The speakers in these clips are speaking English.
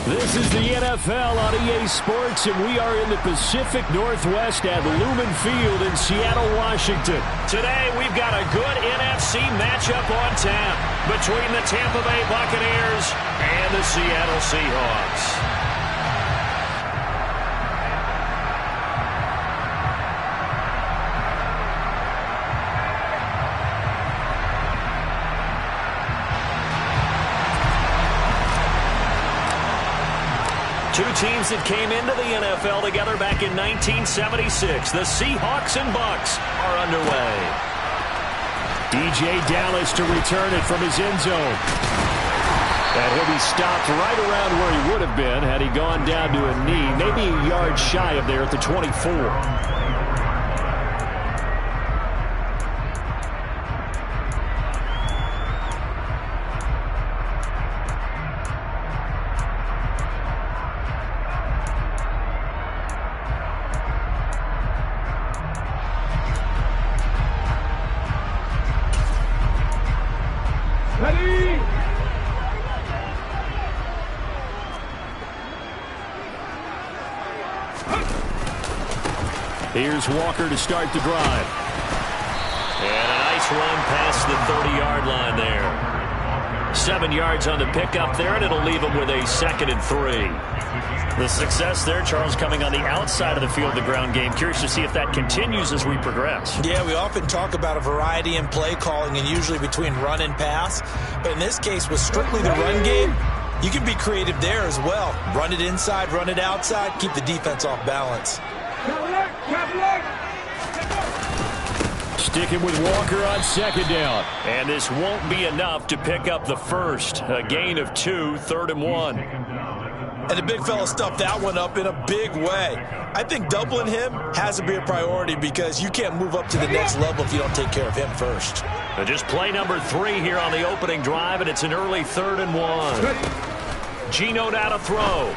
This is the NFL on EA Sports, and we are in the Pacific Northwest at Lumen Field in Seattle, Washington. Today, we've got a good NFC matchup on tap between the Tampa Bay Buccaneers and the Seattle Seahawks. Two teams that came into the NFL together back in 1976. The Seahawks and Bucks are underway. DJ Dallas to return it from his end zone. And he'll be stopped right around where he would have been had he gone down to a knee, maybe a yard shy of there at the 24. Here's Walker to start the drive. And a nice run past the 30-yard line there. 7 yards on the pickup there, and it'll leave him with a 2nd and 3. The success there, Charles, coming on the outside of the field, the ground game. Curious to see if that continues as we progress. Yeah, we often talk about a variety in play calling and usually between run and pass. But in this case, with strictly the run game, you can be creative there as well. Run it inside, run it outside, keep the defense off balance. Sticking with Walker on 2nd down. And this won't be enough to pick up the first. A gain of 2, 3rd and 1. And the big fella stuffed that one up in a big way. I think doubling him has to be a priority because you can't move up to the next level if you don't take care of him first. Just play number 3 here on the opening drive, and it's an early 3rd and 1. Geno now to throw.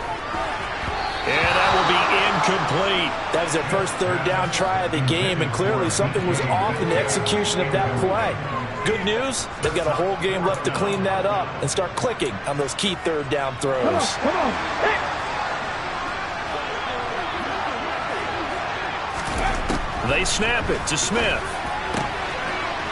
And that will be incomplete. That was their first 3rd down try of the game, and clearly something was off in the execution of that play. Good news, they've got a whole game left to clean that up and start clicking on those key 3rd down throws. Come on. Hey. They snap it to Smith.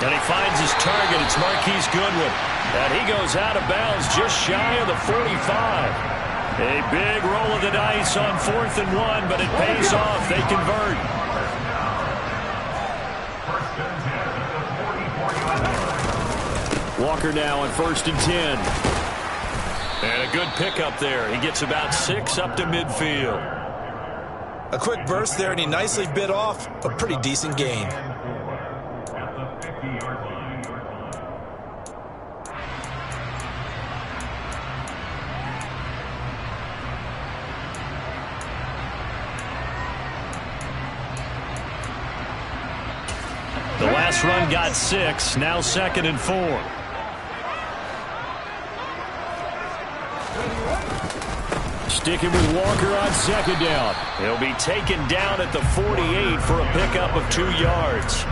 And he finds his target. It's Marquise Goodwin. And he goes out of bounds just shy of the 45. A big roll of the dice on 4th and 1, but it pays off. They convert. Walker now on 1st and 10. And a good pickup there. He gets about 6 up to midfield. A quick burst there, and he nicely bit off a pretty decent gain. The last run got 6, now 2nd and 4. Sticking with Walker on 2nd down. He'll be taken down at the 48 for a pickup of 2 yards.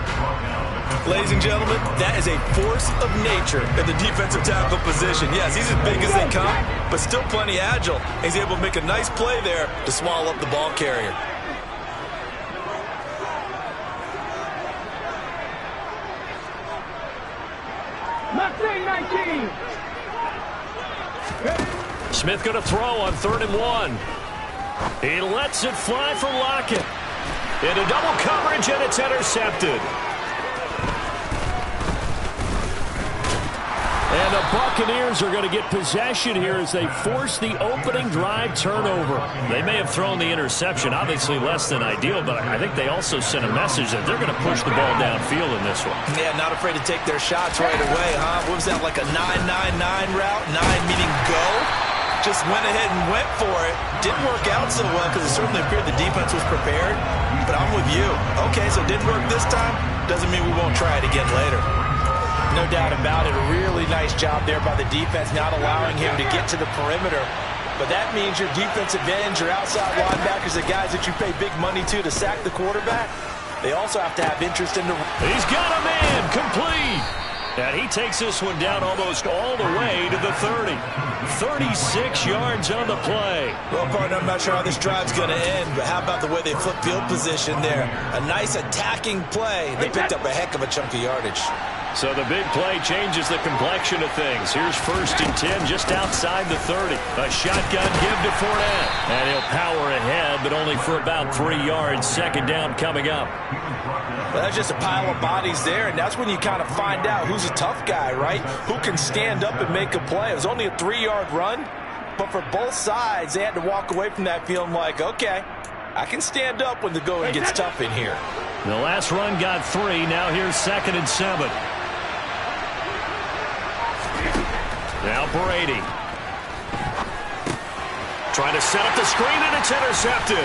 Ladies and gentlemen, that is a force of nature in the defensive tackle position. Yes, he's as big as they come, but still plenty agile. He's able to make a nice play there to swallow up the ball carrier. Smith going to throw on 3rd and 1. He lets it fly from Lockett. Into double coverage, and it's intercepted. And the Buccaneers are going to get possession here as they force the opening drive turnover. They may have thrown the interception, obviously less than ideal, but I think they also sent a message that they're going to push the ball downfield in this one. Yeah, not afraid to take their shots right away, huh? What was that, like a 9-9-9 route? 9 meaning go? Just went ahead and went for it. Didn't work out so well because it certainly appeared the defense was prepared. But I'm with you. Okay, so it didn't work this time. Doesn't mean we won't try it again later. No doubt about it. A really nice job there by the defense, not allowing him to get to the perimeter. But that means your defensive ends, your outside linebackers, the guys that you pay big money to sack the quarterback, they also have to have interest in the... He's got a man, complete. And he takes this one down almost all the way to the 30. 36 yards on the play. Well, partner, I'm not sure how this drive's going to end, but how about the way they flip field position there? A nice attacking play. They picked up a heck of a chunk of yardage. So the big play changes the complexion of things. Here's 1st and 10 just outside the 30. A shotgun give to Fournette. And he'll power ahead, but only for about 3 yards. 2nd down coming up. Well, that's just a pile of bodies there, and that's when you kind of find out who's a tough guy, right? Who can stand up and make a play. It was only a 3-yard run, but for both sides, they had to walk away from that feeling like, okay, I can stand up when the going gets tough in here. The last run got 3. Now here's 2nd and 7. Now Brady. Trying to set up the screen, and it's intercepted.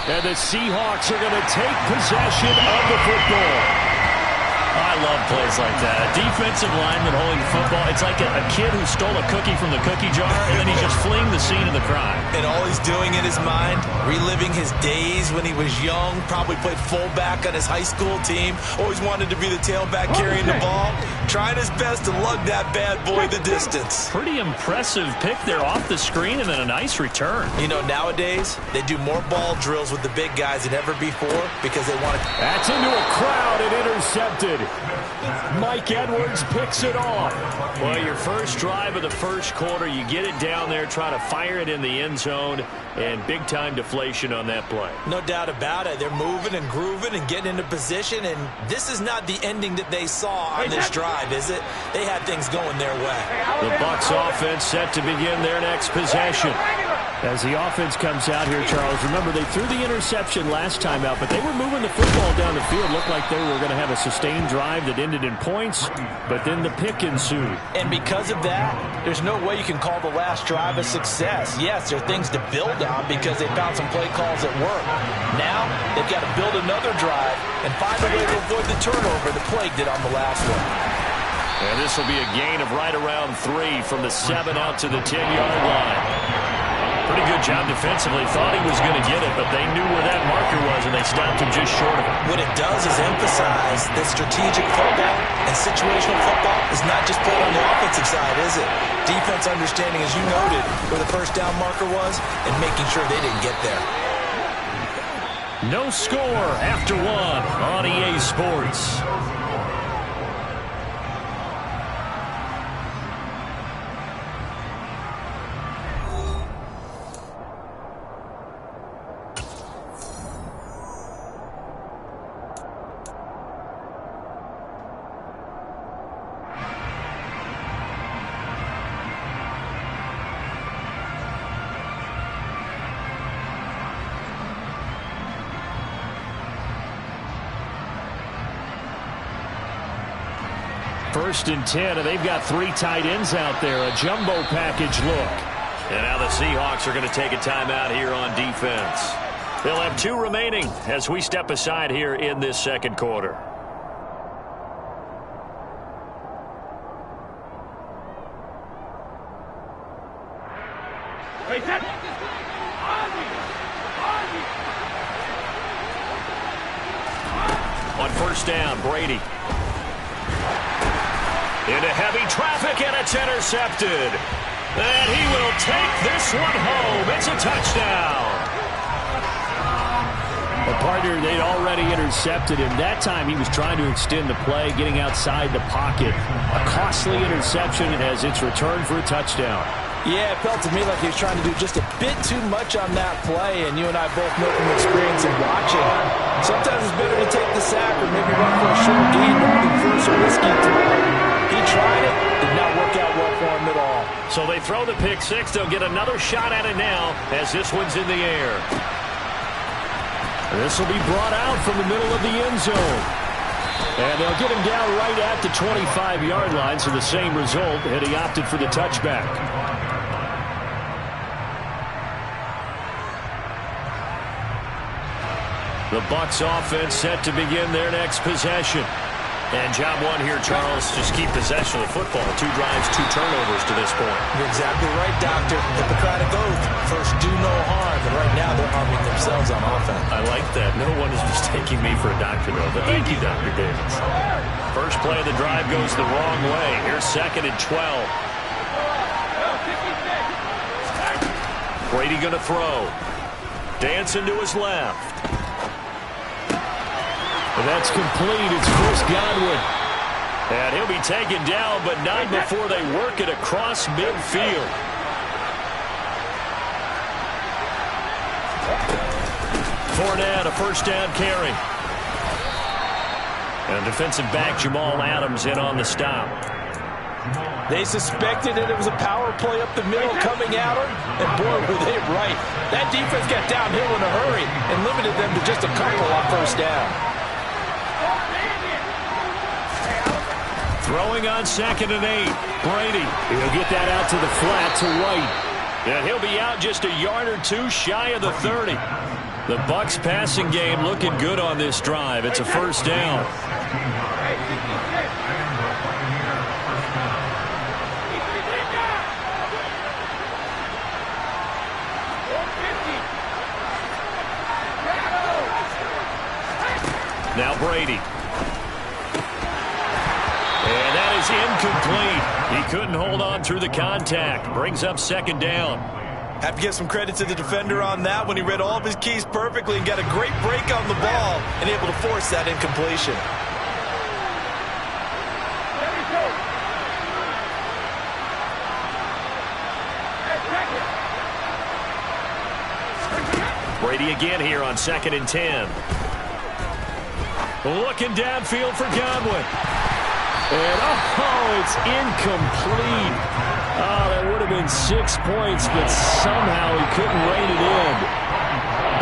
And the Seahawks are going to take possession of the football. I love plays like that. A defensive lineman holding football. It's like a kid who stole a cookie from the cookie jar, and then he's just fleeing the scene of the crime. And all he's doing in his mind, reliving his days when he was young, probably played fullback on his high school team, always wanted to be the tailback carrying the ball, trying his best to lug that bad boy the distance. Pretty impressive pick there off the screen, and then a nice return. You know, nowadays, they do more ball drills with the big guys than ever before because they want to... That's into a crowd and intercepted. Mike Edwards picks it off. Well, your first drive of the first quarter, you get it down there, try to fire it in the end zone, and big-time deflation on that play. No doubt about it. They're moving and grooving and getting into position, and this is not the ending that they saw on this drive, is it? They had things going their way. The Bucs offense set to begin their next possession. As the offense comes out here, Charles, remember they threw the interception last time out, but they were moving the football down the field. Looked like they were going to have a sustained drive that ended in points, but then the pick ensued. And because of that, there's no way you can call the last drive a success. Yes, there are things to build on because they found some play calls that work. Now, they've got to build another drive and find a way to avoid the turnover the plague did on the last one. And this will be a gain of right around 3 from the 7 out to the 10-yard line. Pretty good job defensively. Thought he was going to get it, but they knew where that marker was, and they stopped him just short of it. What it does is emphasize that strategic football and situational football is not just played on the offensive side, is it? Defense understanding, as you noted, where the first down marker was and making sure they didn't get there. No score after 1 on EA Sports. First and 10, and they've got 3 tight ends out there. A jumbo package look. And now the Seahawks are going to take a timeout here on defense. They'll have 2 remaining as we step aside here in this second quarter. On first down, Brady. Into heavy traffic, and it's intercepted. And he will take this one home. It's a touchdown. A partner, they'd already intercepted him. That time he was trying to extend the play, getting outside the pocket. A costly interception as it's returned for a touchdown. Yeah, it felt to me like he was trying to do just a bit too much on that play, and you and I both know from experience in watching. Sometimes it's better to take the sack or maybe run for a short gain rather than force a risky throw. He tried it, did not work out well for him at all. So they throw the pick six. They'll get another shot at it now as this one's in the air. This will be brought out from the middle of the end zone. And they'll get him down right at the 25-yard line, so the same result, and he opted for the touchback. The Bucs offense set to begin their next possession. And job one here, Charles, just keep possession of the football. 2 drives, 2 turnovers to this point. You're exactly right, Doctor. Hippocratic oath. First, do no harm. And right now, they're harming themselves on offense. I like that. No one is mistaking me for a doctor, though. But thank you, Dr. Davis. First play of the drive goes the wrong way. Here's 2nd and 12. Brady going to throw. Dancing to his left. And that's complete. It's Chris Godwin. And he'll be taken down, but not before they work it across midfield. Fournette, a first down carry. And defensive back Jamal Adams in on the stop. They suspected that it was a power play up the middle coming at them, and boy, were they right. That defense got downhill in a hurry and limited them to just a couple on first down. Throwing on 2nd and 8. Brady. He'll get that out to the flat to White. And he'll be out just a yard or two shy of the 30. The Bucs passing game looking good on this drive. It's a first down. Now Brady. And that is incomplete. He couldn't hold on through the contact. Brings up 2nd down. Have to give some credit to the defender on that when he read all of his keys perfectly and got a great break on the ball and able to force that incompletion. Brady again here on 2nd and 10. Looking downfield for Godwin. And, oh, it's incomplete. Oh, that would have been 6 points, but somehow he couldn't rein it in.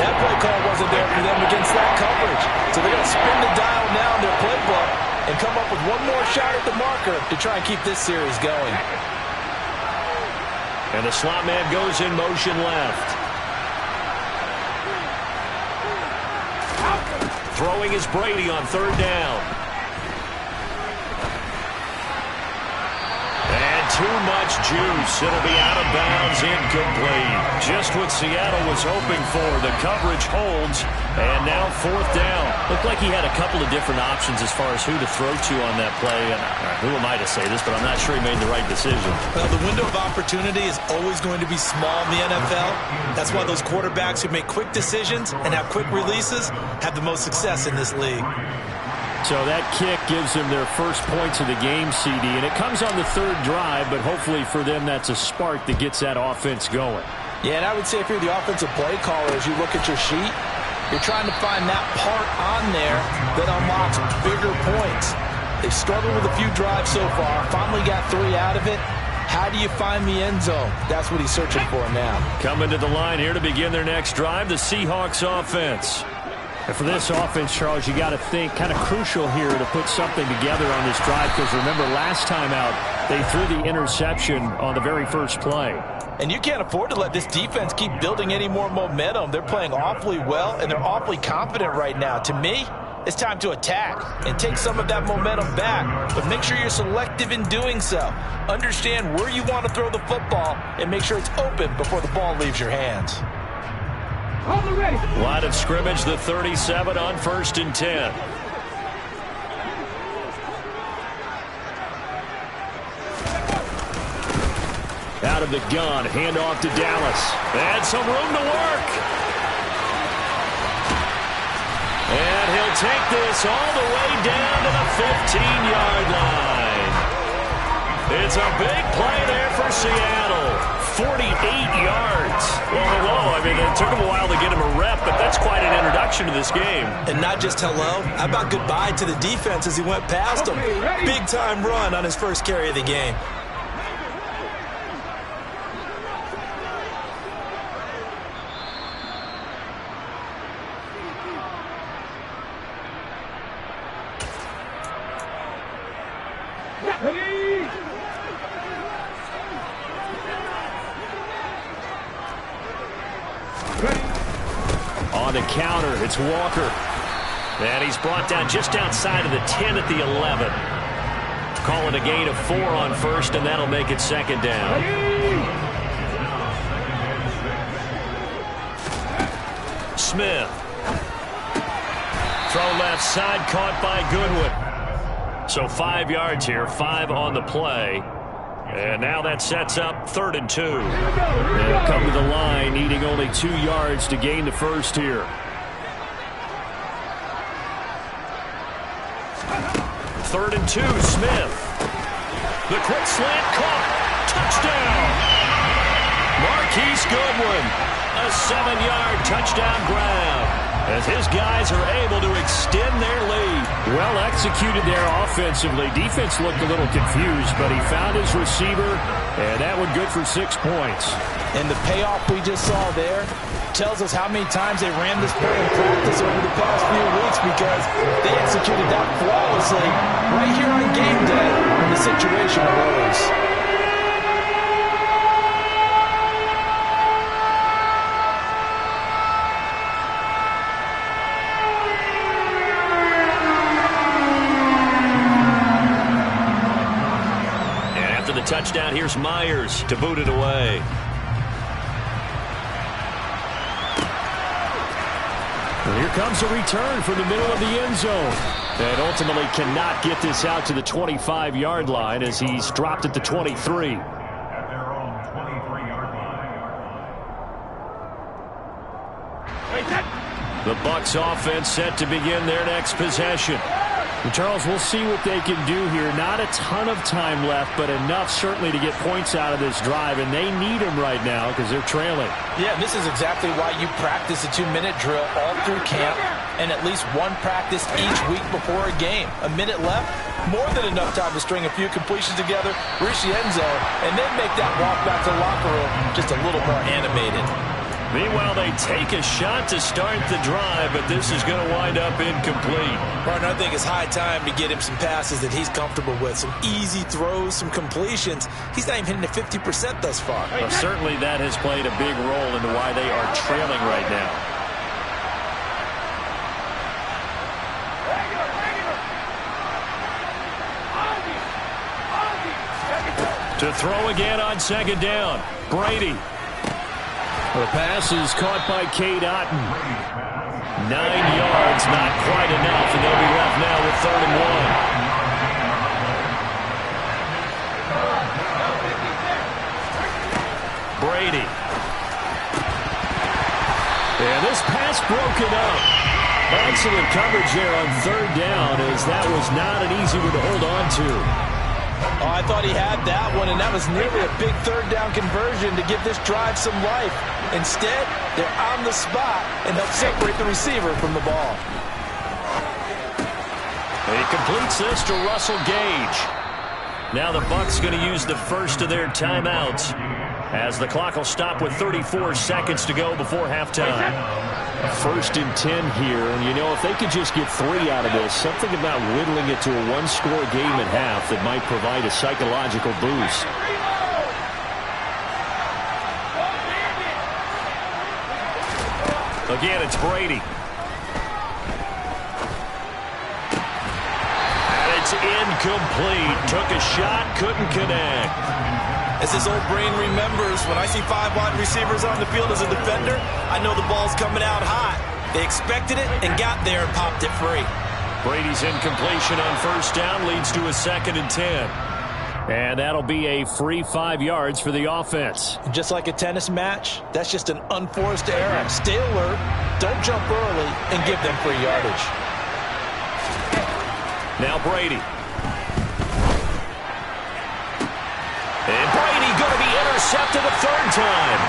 That play call wasn't there for them against that coverage. So they're going to spin the dial now in their playbook and come up with one more shot at the marker to try and keep this series going. And the slot man goes in motion left. Throwing is Brady on 3rd down. And too much juice. It'll be out of bounds, incomplete. Just what Seattle was hoping for. The coverage holds, and now 4th down. Looked like he had a couple of different options as far as who to throw to on that play. And who am I to say this, but I'm not sure he made the right decision. Well, the window of opportunity is always going to be small in the NFL. That's why those quarterbacks who make quick decisions and have quick releases have the most success in this league. So that kick gives them their first points of the game, CD, and it comes on the 3rd drive, but hopefully for them that's a spark that gets that offense going. Yeah, and I would say if you're the offensive play caller, as you look at your sheet, you're trying to find that part on there that unlocks bigger points. They've struggled with a few drives so far, finally got 3 out of it. How do you find the end zone? That's what he's searching for now. Coming to the line here to begin their next drive, the Seahawks offense. And for this offense, Charles, you got to think kind of crucial here to put something together on this drive, because remember last time out they threw the interception on the very first play. And you can't afford to let this defense keep building any more momentum. They're playing awfully well, and they're awfully confident right now. To me, it's time to attack and take some of that momentum back, but make sure you're selective in doing so. Understand where you want to throw the football and make sure it's open before the ball leaves your hands. Line of scrimmage, the 37 on 1st and 10. Out of the gun, handoff to Dallas. And some room to work. And he'll take this all the way down to the 15-yard line. It's a big play there for Seattle. 48 yards. Well, hello. I mean, it took him a while to get him a rep, but that's quite an introduction to this game. And not just hello. How about goodbye to the defense as he went past him? Big-time run on his first carry of the game. On the counter, it's Walker. And he's brought down just outside of the 10 at the 11. Calling a gain of 4 on 1st, and that'll make it 2nd down. Smith. Throw left side, caught by Goodwin. So 5 yards here, 5 on the play. And now that sets up 3rd and 2. They'll come to the line, needing only 2 yards to gain the first here. 3rd and 2, Smith. The quick slant caught. Touchdown. Marquise Goodwin. A 7-yard touchdown grab, as his guys are able to extend their lead. Well executed there offensively. Defense looked a little confused, but he found his receiver, and that one good for 6 points. And the payoff we just saw there tells us how many times they ran this play in practice over the past few weeks, because they executed that flawlessly right here on game day when the situation arose. Touchdown, here's Myers to boot it away. Well, here comes a return from the middle of the end zone. And ultimately cannot get this out to the 25-yard line, as he's dropped at the 23. At their own 23-yard line. The Bucs offense set to begin their next possession. And Charles, we'll see what they can do here. Not a ton of time left, but enough certainly to get points out of this drive, and they need them right now because they're trailing. Yeah, this is exactly why you practice a 2-minute drill all through camp, and at least one practice each week before a game. A minute left, more than enough time to string a few completions together, reach the end zone, and then make that walk back to the locker room just a little more animated. Meanwhile, they take a shot to start the drive, but this is going to wind up incomplete. Partner, I think it's high time to get him some passes that he's comfortable with. Some easy throws, some completions. He's not even hitting the 50% thus far. Well, certainly that has played a big role into why they are trailing right now. To throw again on 2nd down. Brady. The pass is caught by Cade Otton. 9 yards, not quite enough, and they'll be left now with 3rd and 1. Brady. And this pass broken up. Excellent coverage there on 3rd down, as that was not an easy one to hold on to. Oh, I thought he had that one, and that was nearly a big 3rd down conversion to give this drive some life. Instead, they're on the spot and help separate the receiver from the ball. He completes this to Russell Gage. Now the Bucs going to use the first of their timeouts, as the clock will stop with 34 seconds to go before halftime. 1st and 10 here, and you know, if they could just get 3 out of this, something about whittling it to a 1-score game at half that might provide a psychological boost. Again, it's Brady. And it's incomplete. Took a shot, couldn't connect. As his old brain remembers, when I see 5 wide receivers on the field as a defender, I know the ball's coming out hot. They expected it and got there and popped it free. Brady's incompletion on 1st down leads to a 2nd and 10. And that'll be a free 5 yards for the offense. And just like a tennis match, that's just an unforced error. Stay alert, don't jump early, and give them free yardage. Now Brady. And Brady going to be intercepted a 3rd time.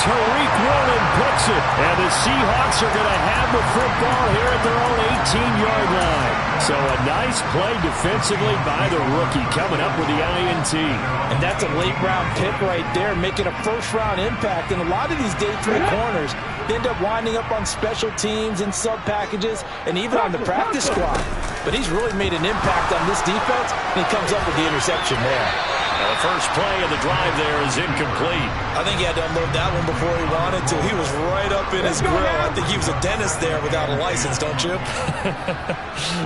Tariq Woolen puts it, and the Seahawks are going to have the football here at their own 18-yard line. So a nice play defensively by the rookie, coming up with the INT. And that's a late-round pick right there, making a first-round impact. And a lot of these day 3 corners end up winding up on special teams and sub-packages and even on the practice squad. But he's really made an impact on this defense, and he comes up with the interception there. Now the first play of the drive there is incomplete. I think he had to unload that one before he wanted to. He was right up in his grill. I think he was a dentist there without a license, don't you?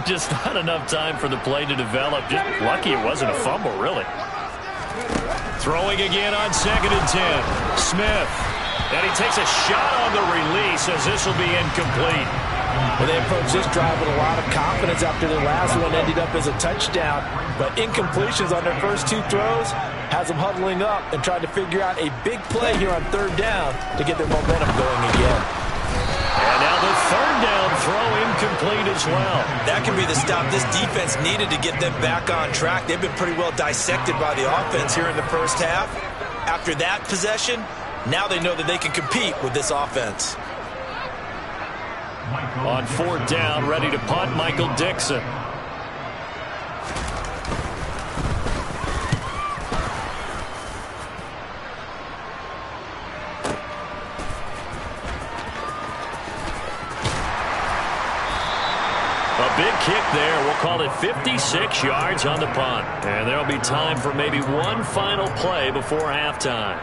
Just not enough time for the play to develop. Just lucky it wasn't a fumble, really. Throwing again on 2nd and 10. Smith. And he takes a shot on the release as this will be incomplete. Well, they approached this drive with a lot of confidence after their last one ended up as a touchdown. But incompletions on their first two throws has them huddling up and trying to figure out a big play here on third down to get their momentum going again. And now the third down throw incomplete as well. That could be the stop this defense needed to get them back on track. They've been pretty well dissected by the offense here in the first half. After that possession, now they know that they can compete with this offense. On fourth down, ready to punt, Michael Dixon. A big kick there. We'll call it 56 yards on the punt. And there'll be time for maybe one final play before halftime.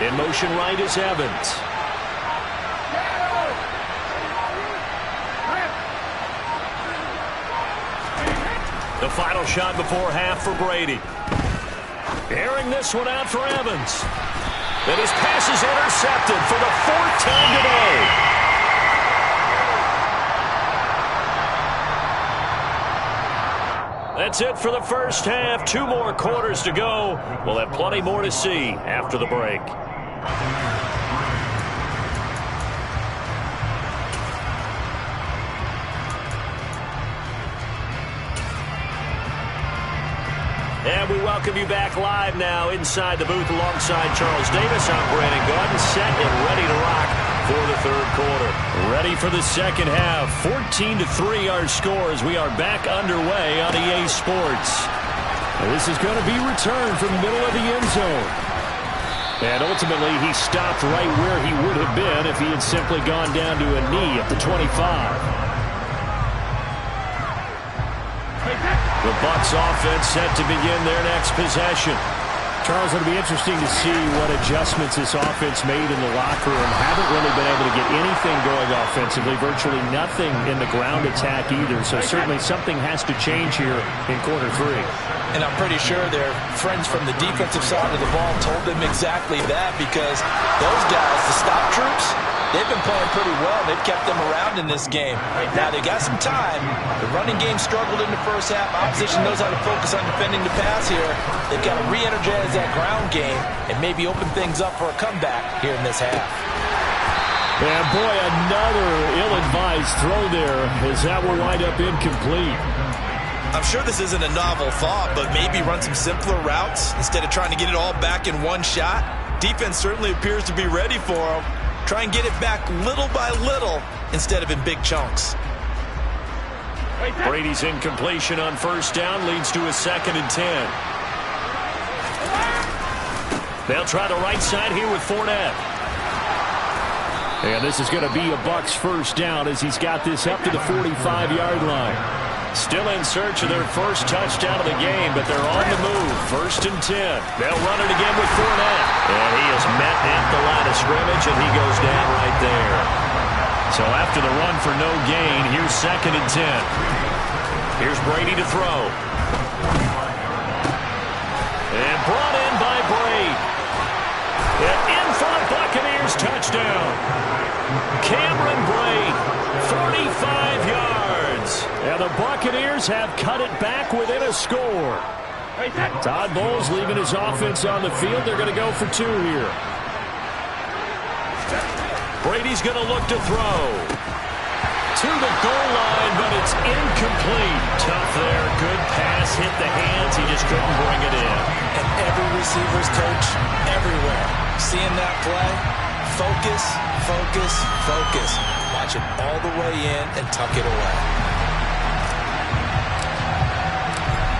In motion right is Evans. The final shot before half for Brady. Airing this one out for Evans. And his pass is intercepted for the fourth time today. That's it for the first half. 2 more quarters to go. We'll have plenty more to see after the break. And we welcome you back live now inside the booth alongside Charles Davis. I'm Brandon Gordon, set and ready to rock for the third quarter. Ready for the second half. 14-3 our score as we are back underway on EA Sports. And this is going to be returned from the middle of the end zone. And ultimately, he stopped right where he would have been if he had simply gone down to a knee at the 25. The Bucs offense set to begin their next possession. Charles, it'll be interesting to see what adjustments this offense made in the locker room. Haven't really been able to get anything going offensively, virtually nothing in the ground attack either. So certainly something has to change here in quarter 3. And I'm pretty sure their friends from the defensive side of the ball told them exactly that, because those guys, the stop troops, they've been playing pretty well. They've kept them around in this game. Now, they got some time. The running game struggled in the first half. Opposition knows how to focus on defending the pass here. They've got to re-energize that ground game and maybe open things up for a comeback here in this half. And boy, another ill-advised throw there, as that will wind up incomplete. I'm sure this isn't a novel thought, but maybe run some simpler routes instead of trying to get it all back in one shot. Defense certainly appears to be ready for them. Try and get it back little by little instead of in big chunks. Brady's incompletion on first down leads to a 2nd and 10. They'll try the right side here with Fournette. And this is going to be a Bucs first down as he's got this up to the 45-yard line. Still in search of their first touchdown of the game, but they're on the move. 1st and 10. They'll run it again with Fournette. And he is met at the line of scrimmage, and he goes down right there. So after the run for no gain, here's 2nd and 10. Here's Brady to throw. And brought in by Brady. And in for the Buccaneers touchdown. Cameron Brate, 45 yards. And the Buccaneers have cut it back within a score. Todd Bowles leaving his offense on the field. They're going to go for 2 here. Brady's going to look to throw. To the goal line, but it's incomplete. Tough there. Good pass. Hit the hands. He just couldn't bring it in. And every receiver's coach everywhere. Seeing that play, focus, focus, focus. Watch it all the way in and tuck it away.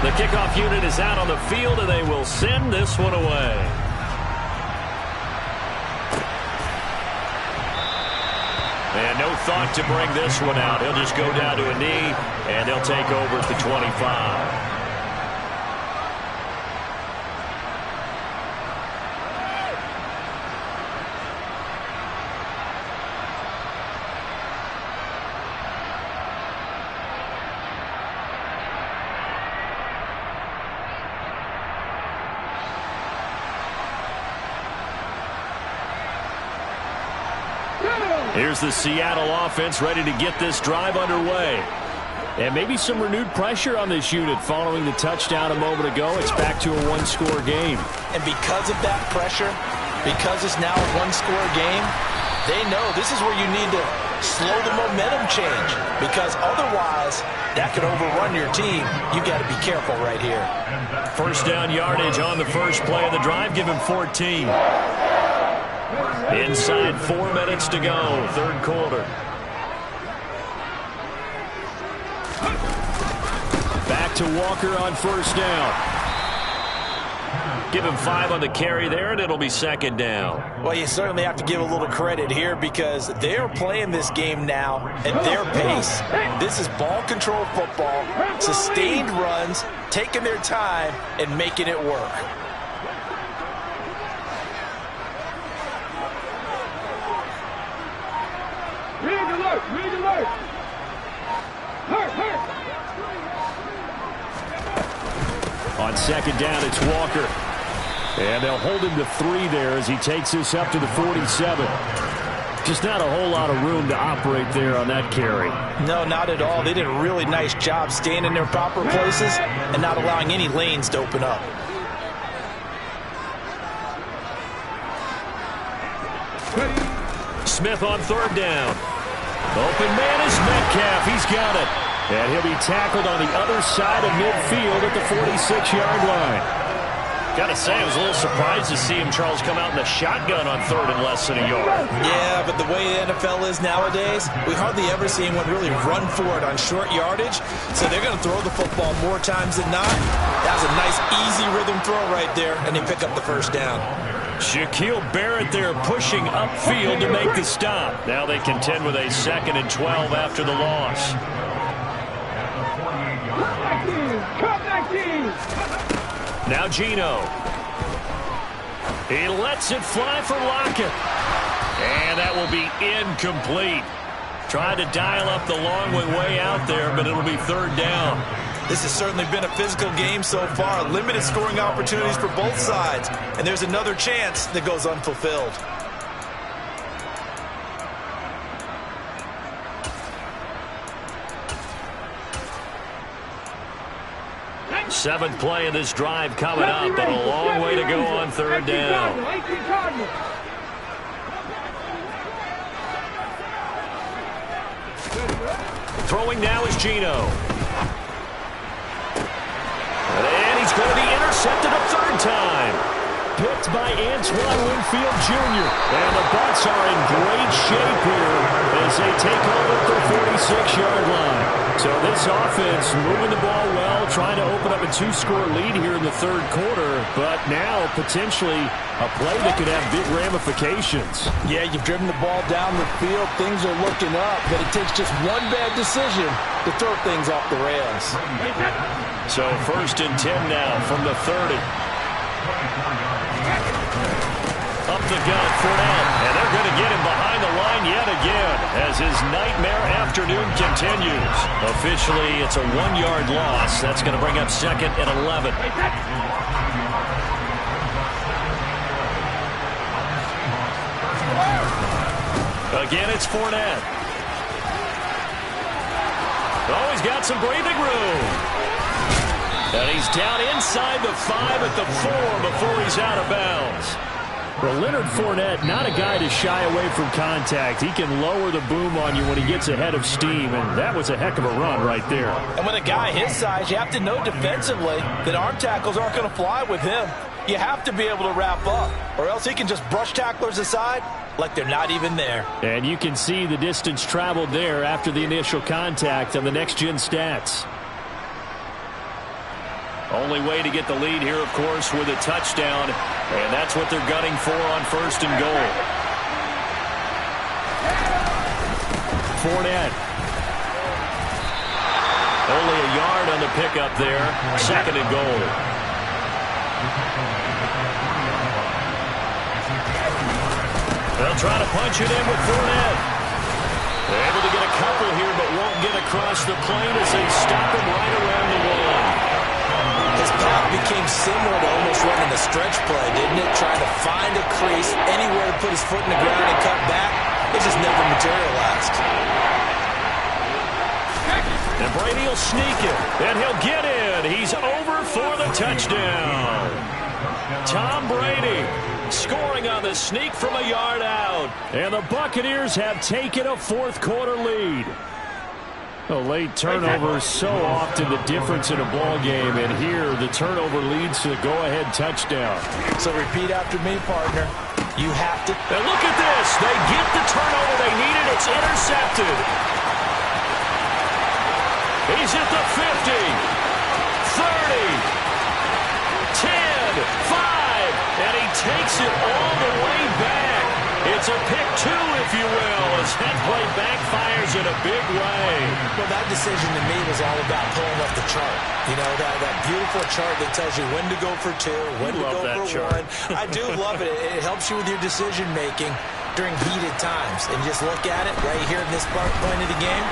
The kickoff unit is out on the field, and they will send this one away. And no thought to bring this one out. He'll just go down to a knee, and they'll take over at the 25. Here's the Seattle offense ready to get this drive underway. And maybe some renewed pressure on this unit following the touchdown a moment ago. It's back to a one-score game. And because of that pressure, because it's now a one-score game, they know this is where you need to slow the momentum change. Because otherwise, that could overrun your team. You got to be careful right here. First down yardage on the first play of the drive. Give him 14. Inside 4 minutes to go, third quarter. Back to Walker on first down. Give him 5 on the carry there, and it'll be second down. Well, you certainly have to give a little credit here because they're playing this game now at their pace. This is ball control football, sustained runs, taking their time, and making it work. On second down, it's Walker. And they'll hold him to 3 there as he takes this up to the 47. Just not a whole lot of room to operate there on that carry. No, not at all. They did a really nice job staying in their proper places and not allowing any lanes to open up. Smith on third down. Open man is Metcalf. He's got it. And he'll be tackled on the other side of midfield at the 46-yard line. Gotta say, I was a little surprised to see him, Charles, come out in a shotgun on third and less than a yard. Yeah, but the way the NFL is nowadays, we hardly ever see anyone really run for it on short yardage. So they're going to throw the football more times than not. That was a nice, easy rhythm throw right there, and they pick up the first down. Shaquille Barrett there pushing upfield to make the stop. Now they contend with a 2nd and 12 after the loss. Now Geno. He lets it fly for Lockett. And that will be incomplete. Tried to dial up the long way out there, but it'll be third down. This has certainly been a physical game so far. Limited scoring opportunities for both sides. And there's another chance that goes unfulfilled. Seventh play of this drive coming up, but a long way to go on third down. Throwing now is Geno. And he's going to be intercepted a third time. Picked by Antoine Winfield Jr. And the Bucs are in great shape here as they take over at the 46-yard line. So this offense moving the ball well, trying to open up a 2-score lead here in the third quarter, but now potentially a play that could have big ramifications. Yeah, you've driven the ball down the field. Things are looking up, but it takes just one bad decision to throw things off the rails. So 1st and 10 now from the 30. Up the gut, Fournette, and they're going to get him behind the line yet again as his nightmare afternoon continues. Officially, it's a 1-yard loss. That's going to bring up 2nd and 11. Again, it's Fournette. Oh, he's got some breathing room. And he's down inside the 5 at the 4 before he's out of bounds. Well, Leonard Fournette, not a guy to shy away from contact. He can lower the boom on you when he gets ahead of steam, and that was a heck of a run right there. And with a guy his size, you have to know defensively that arm tackles aren't going to fly with him. You have to be able to wrap up, or else he can just brush tacklers aside like they're not even there. And you can see the distance traveled there after the initial contact on the next-gen stats. Only way to get the lead here, of course, with a touchdown, and that's what they're gunning for on 1st and goal. Fournette. Only a yard on the pickup there. 2nd and goal. They'll try to punch it in with Fournette. They're able to get a couple here, but won't get across the plane as they stop him right around the one. His path became similar to almost running a stretch play, didn't it? Trying to find a crease, anywhere to put his foot in the ground and cut back. It just never materialized. And Brady will sneak it, and he'll get in. He's over for the touchdown. Tom Brady scoring on the sneak from a yard out. And the Buccaneers have taken a 4th quarter lead. A late turnover is so often the difference in a ball game, and here the turnover leads to the go-ahead touchdown. So repeat after me, partner. You have to. And look at this. They get the turnover they needed. It's intercepted. He's at the 50, 30, 10, 5, and he takes it all the way back. It's a pick 2, if you will, as that play backfires in a big way. Well, that decision to me was all about pulling up the chart. You know, that beautiful chart that tells you when to go for 2, when to go for chart. 1. I do love it. It helps you with your decision-making during heated times. And just look at it right here in this point of the game.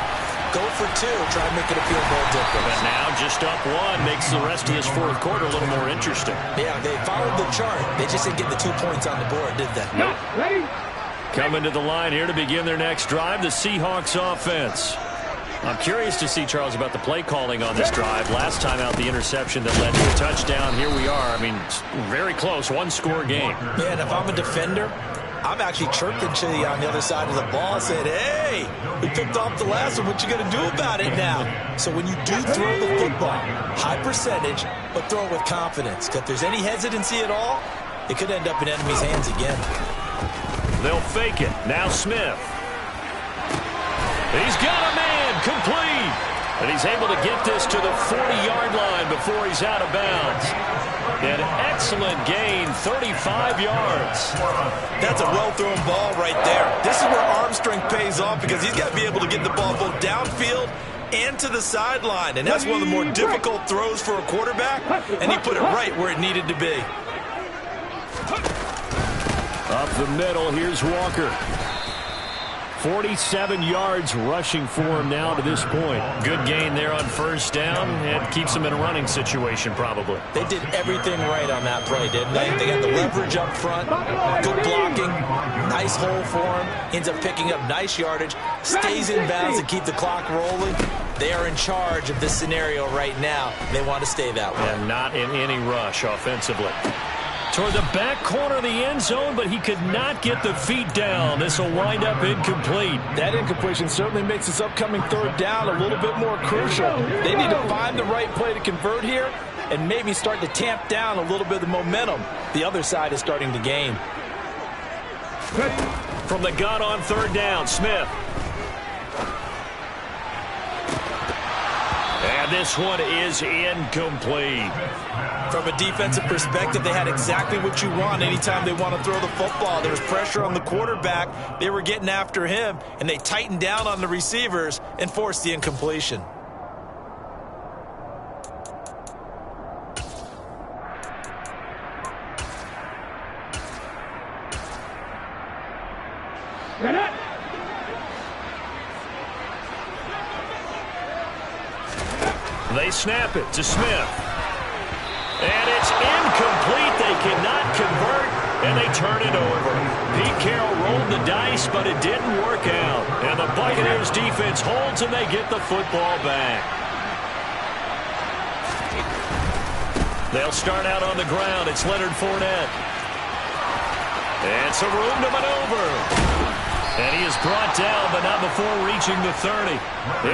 Go for 2. Try and make it appeal more different. But now just up 1 makes the rest of this 4th quarter a little more interesting. Yeah, they followed the chart. They just didn't get the 2 points on the board, did they? Nope. Coming to the line here to begin their next drive, the Seahawks offense. I'm curious to see, Charles, about the play calling on this drive. Last time out, the interception that led to a touchdown. Here we are. I mean, very close, 1-score game. Yeah, and if I'm a defender, I'm actually chirping to you on the other side of the ball, saying, hey, we picked off the last one. What you going to do about it now? So when you do throw the football, high percentage, but throw it with confidence. Because if there's any hesitancy at all, it could end up in enemy's hands again. They'll fake it. Now Smith. He's got a man complete. And he's able to get this to the 40-yard line before he's out of bounds. An excellent gain, 35 yards. That's a well-thrown ball right there. This is where arm strength pays off because he's got to be able to get the ball both downfield and to the sideline. And that's one of the more difficult throws for a quarterback. And he put it right where it needed to be. Up the middle, here's Walker. 47 yards rushing for him now to this point. Good gain there on first down. It keeps him in a running situation probably. They did everything right on that play, didn't they? They got the leverage up front, good blocking, nice hole for him, ends up picking up nice yardage, stays in bounds to keep the clock rolling. They are in charge of this scenario right now. They want to stay that way. And not in any rush offensively. Toward the back corner of the end zone, but he could not get the feet down. This will wind up incomplete. That incompletion certainly makes this upcoming 3rd down a little bit more crucial. They need to find the right play to convert here and maybe start to tamp down a little bit of the momentum the other side is starting to gain. From the gun on 3rd down, Smith. And this one is incomplete. From a defensive perspective, they had exactly what you want anytime they want to throw the football. There was pressure on the quarterback. They were getting after him, and they tightened down on the receivers and forced the incompletion. They snap it to Smith. And it's incomplete. They cannot convert, and they turn it over. Pete Carroll rolled the dice, but it didn't work out. And the Buccaneers defense holds, and they get the football back. They'll start out on the ground. It's Leonard Fournette. And some room to maneuver. And he is brought down, but not before reaching the 30.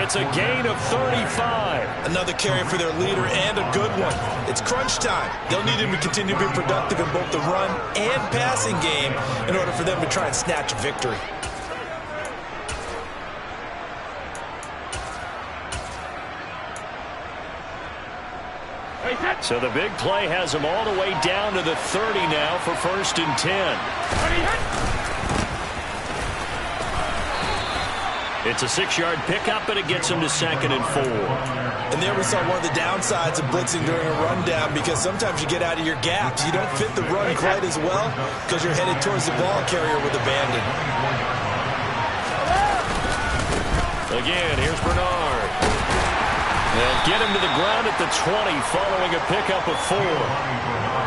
It's a gain of 35. Another carry for their leader and a good one. It's crunch time. They'll need him to continue to be productive in both the run and passing game in order for them to try and snatch a victory. So the big play has them all the way down to the 30 now for 1st and 10. It's a 6-yard pickup, and it gets him to 2nd and 4. And there we saw one of the downsides of blitzing during a rundown, because sometimes you get out of your gaps. You don't fit the run quite as well because you're headed towards the ball carrier with abandon. Again, here's Bernard. They'll get him to the ground at the 20 following a pickup of 4.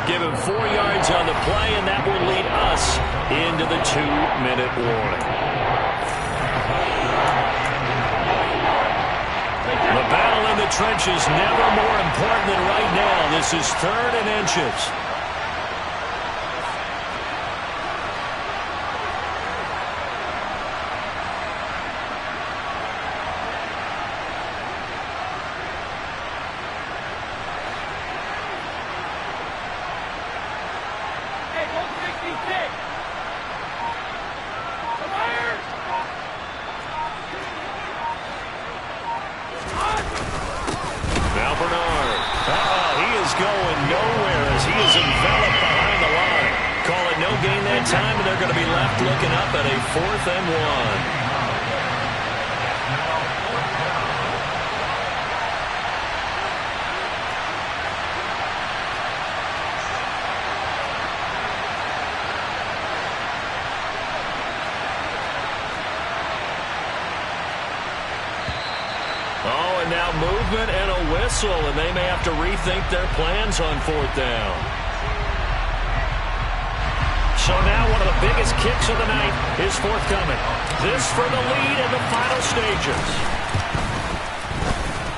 Give him 4 yards on the play, and that will lead us into the 2-minute warning. The battle in the trenches never more important than right now. This is 3rd and inches. Looking up at a 4th and 1. Oh, and now movement and a whistle, and they may have to rethink their plans on 4th down. So now one of the biggest kicks of the night is forthcoming. This for the lead in the final stages.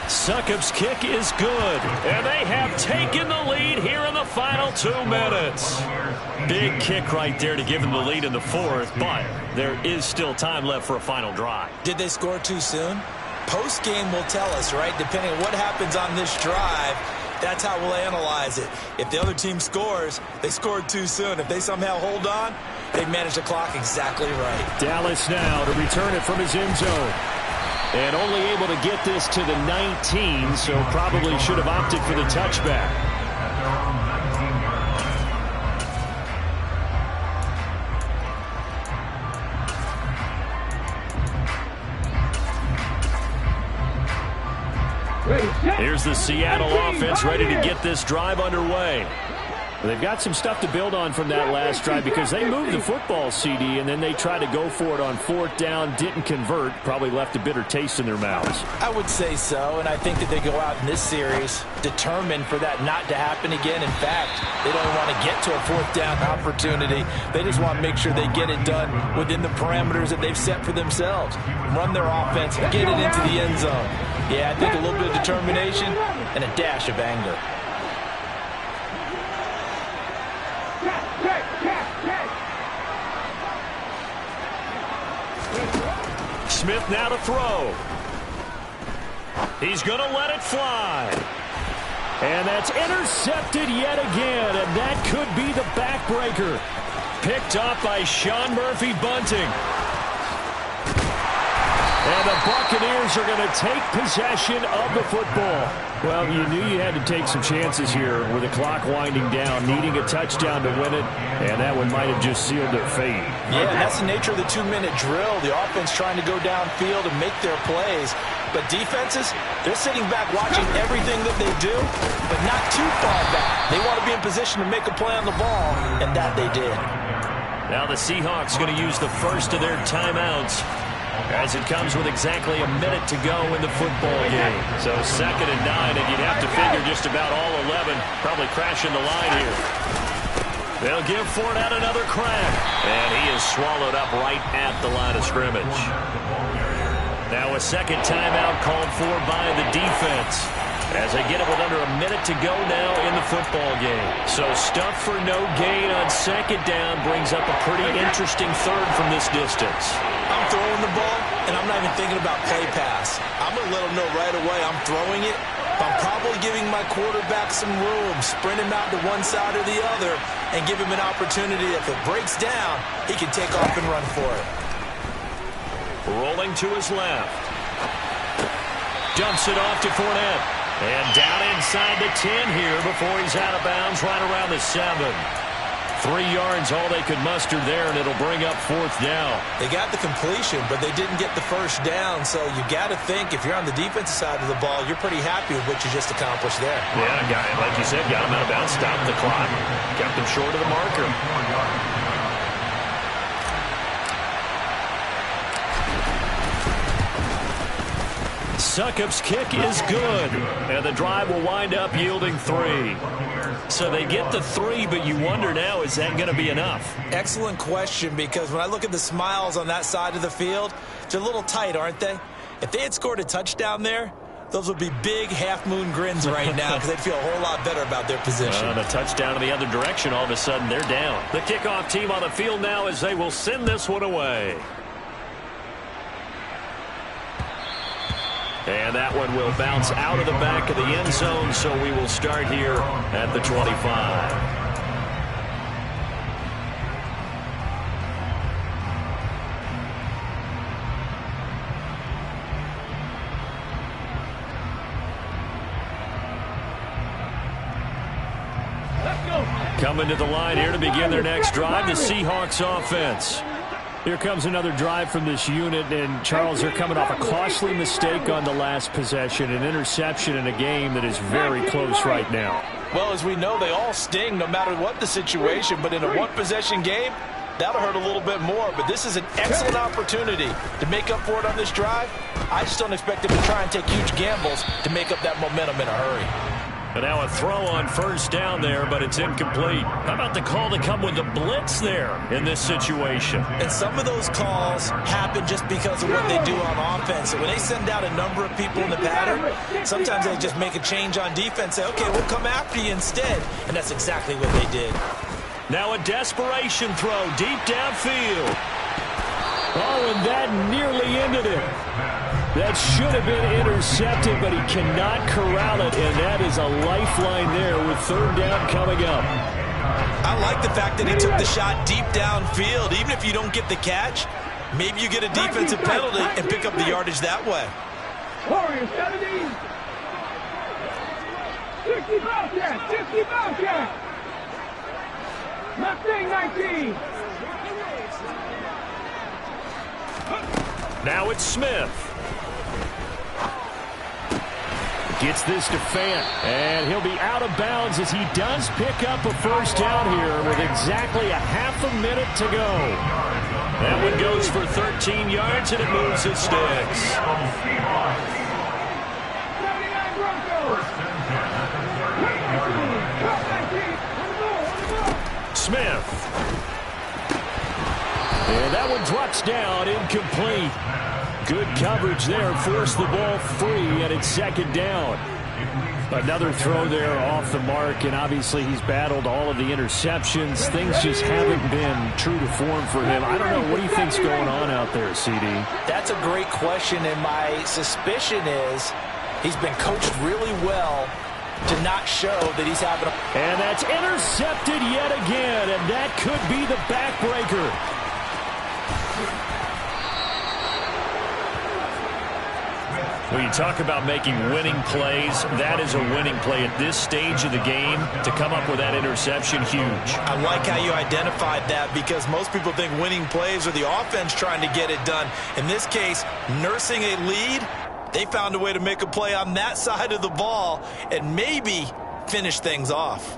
Succop's kick is good, and they have taken the lead here in the final 2 minutes. Big kick right there to give them the lead in the 4th, but there is still time left for a final drive. Did they score too soon? Post-game will tell us, right? Depending on what happens on this drive, that's how we'll analyze it. If the other team scores, they scored too soon. If they somehow hold on, they manage the clock exactly right. Dallas now to return it from his end zone. And only able to get this to the 19, so probably should have opted for the touchback. Here's the Seattle offense ready to get this drive underway. They've got some stuff to build on from that last drive because they moved the football, CD, and then they tried to go for it on 4th down, didn't convert, probably left a bitter taste in their mouths. I would say so, and I think that they go out in this series determined for that not to happen again. In fact, they don't want to get to a 4th down opportunity. They just want to make sure they get it done within the parameters that they've set for themselves. Run their offense, get it into the end zone. Yeah, I think a little bit of determination and a dash of anger. Smith now to throw. He's going to let it fly. And that's intercepted yet again, and that could be the backbreaker. Picked off by Sean Murphy-Bunting. And the Buccaneers are going to take possession of the football. Well, you knew you had to take some chances here with the clock winding down, needing a touchdown to win it, and that one might have just sealed their fate. Yeah, and that's the nature of the 2-minute drill. The offense trying to go downfield and make their plays. But defenses, they're sitting back watching everything that they do, but not too far back. They want to be in position to make a play on the ball, and that they did. Now the Seahawks going to use the first of their timeouts as it comes with exactly a minute to go in the football game. So 2nd and 9, and you'd have to figure just about all 11 probably crashing the line here. They'll give Fournette another crack, and he is swallowed up right at the line of scrimmage. Now a second timeout called for by the defense as they get it with under a minute to go now in the football game. So stuff for no gain on 2nd down brings up a pretty interesting 3rd from this distance. I'm throwing the ball, and I'm not even thinking about play pass. I'm going to let them know right away I'm throwing it. I'm probably giving my quarterback some room, sprint him out to one side or the other, and give him an opportunity. If it breaks down, he can take off and run for it. Rolling to his left. Dumps it off to Fournette. And down inside the 10 here before he's out of bounds right around the 7. 3 yards, all they could muster there, and it'll bring up 4th down. They got the completion, but they didn't get the first down, so you got to think if you're on the defensive side of the ball, you're pretty happy with what you just accomplished there. Yeah, like you said, got him out of bounds, stopped the clock, kept him short of the marker. Succop's kick is good, and the drive will wind up yielding 3. So they get the 3, but you wonder now, is that going to be enough? Excellent question, because when I look at the smiles on that side of the field, they're a little tight, aren't they? If they had scored a touchdown there, those would be big half-moon grins right now because they'd feel a whole lot better about their position. The touchdown in the other direction, all of a sudden they're down. The kickoff team on the field now as they will send this one away. And that one will bounce out of the back of the end zone, so we will start here at the 25. Coming to the line here to begin their next drive, the Seahawks offense. Here comes another drive from this unit, and Charles, they're coming off a costly mistake on the last possession, an interception in a game that is very close right now. Well, as we know, they all sting no matter what the situation, but in a one-possession game, that'll hurt a little bit more. But this is an excellent opportunity to make up for it on this drive. I just don't expect them to try and take huge gambles to make up that momentum in a hurry. And now a throw on first down there, but it's incomplete. How about the call to come with the blitz there in this situation? And some of those calls happen just because of what they do on offense. So when they send out a number of people in the pattern, sometimes they just make a change on defense, say, okay, we'll come after you instead. And that's exactly what they did. Now a desperation throw deep downfield. Oh, and that nearly ended it. That should have been intercepted, but he cannot corral it, and that is a lifeline there with 3rd down coming up. I like the fact that he took the shot deep downfield. Even if you don't get the catch, maybe you get a defensive penalty and pick up the yardage that way. Warriors 70. 60 Bobcat, 60 Bobcat. Mustang 19. Now it's Smith. Gets this to Fant, and he'll be out of bounds as he does pick up a first down here with exactly a half a minute to go. That one goes for 13 yards, and it moves his sticks. Smith. And that one drops down, incomplete. Good coverage there, forced the ball free, and it's 2nd down. Another throw there off the mark, and obviously he's battled all of the interceptions. Things just haven't been true to form for him. I don't know, what do you think's going on out there, CD? That's a great question, and my suspicion is he's been coached really well to not show that he's having a... And that's intercepted yet again, and that could be the backbreaker. When you talk about making winning plays, that is a winning play at this stage of the game. To come up with that interception, huge. I like how you identified that because most people think winning plays are the offense trying to get it done. In this case, nursing a lead, they found a way to make a play on that side of the ball and maybe finish things off.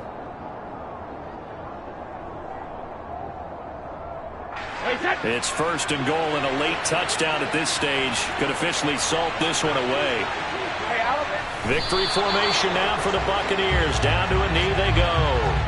It's 1st and goal, and a late touchdown at this stage could officially salt this one away. Victory formation now for the Buccaneers. Down to a knee they go.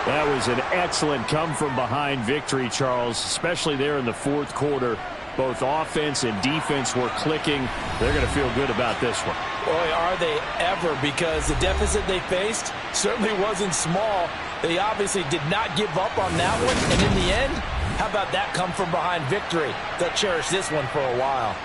That was an excellent come-from-behind victory, Charles, especially there in the 4th quarter. Both offense and defense were clicking. They're going to feel good about this one. Boy, are they ever, because the deficit they faced certainly wasn't small. They obviously did not give up on that one, and in the end, how about that come-from-behind victory? They'll cherish this one for a while.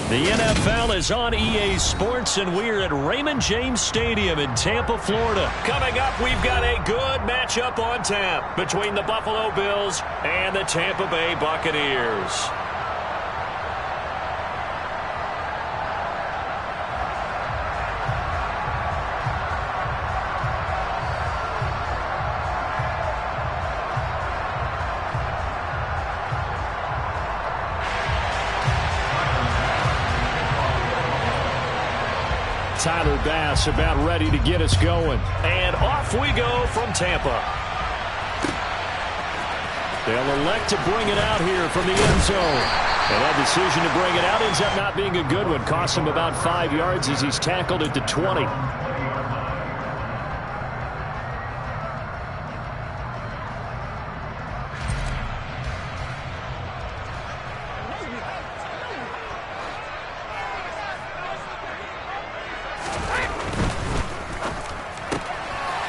The NFL is on EA Sports, and we're at Raymond James Stadium in Tampa, Florida. Coming up, we've got a good matchup on tap between the Buffalo Bills and the Tampa Bay Buccaneers. Tyler Bass about ready to get us going. And off we go from Tampa. They'll elect to bring it out here from the end zone. And that decision to bring it out ends up not being a good one. Costs him about 5 yards as he's tackled at the 20.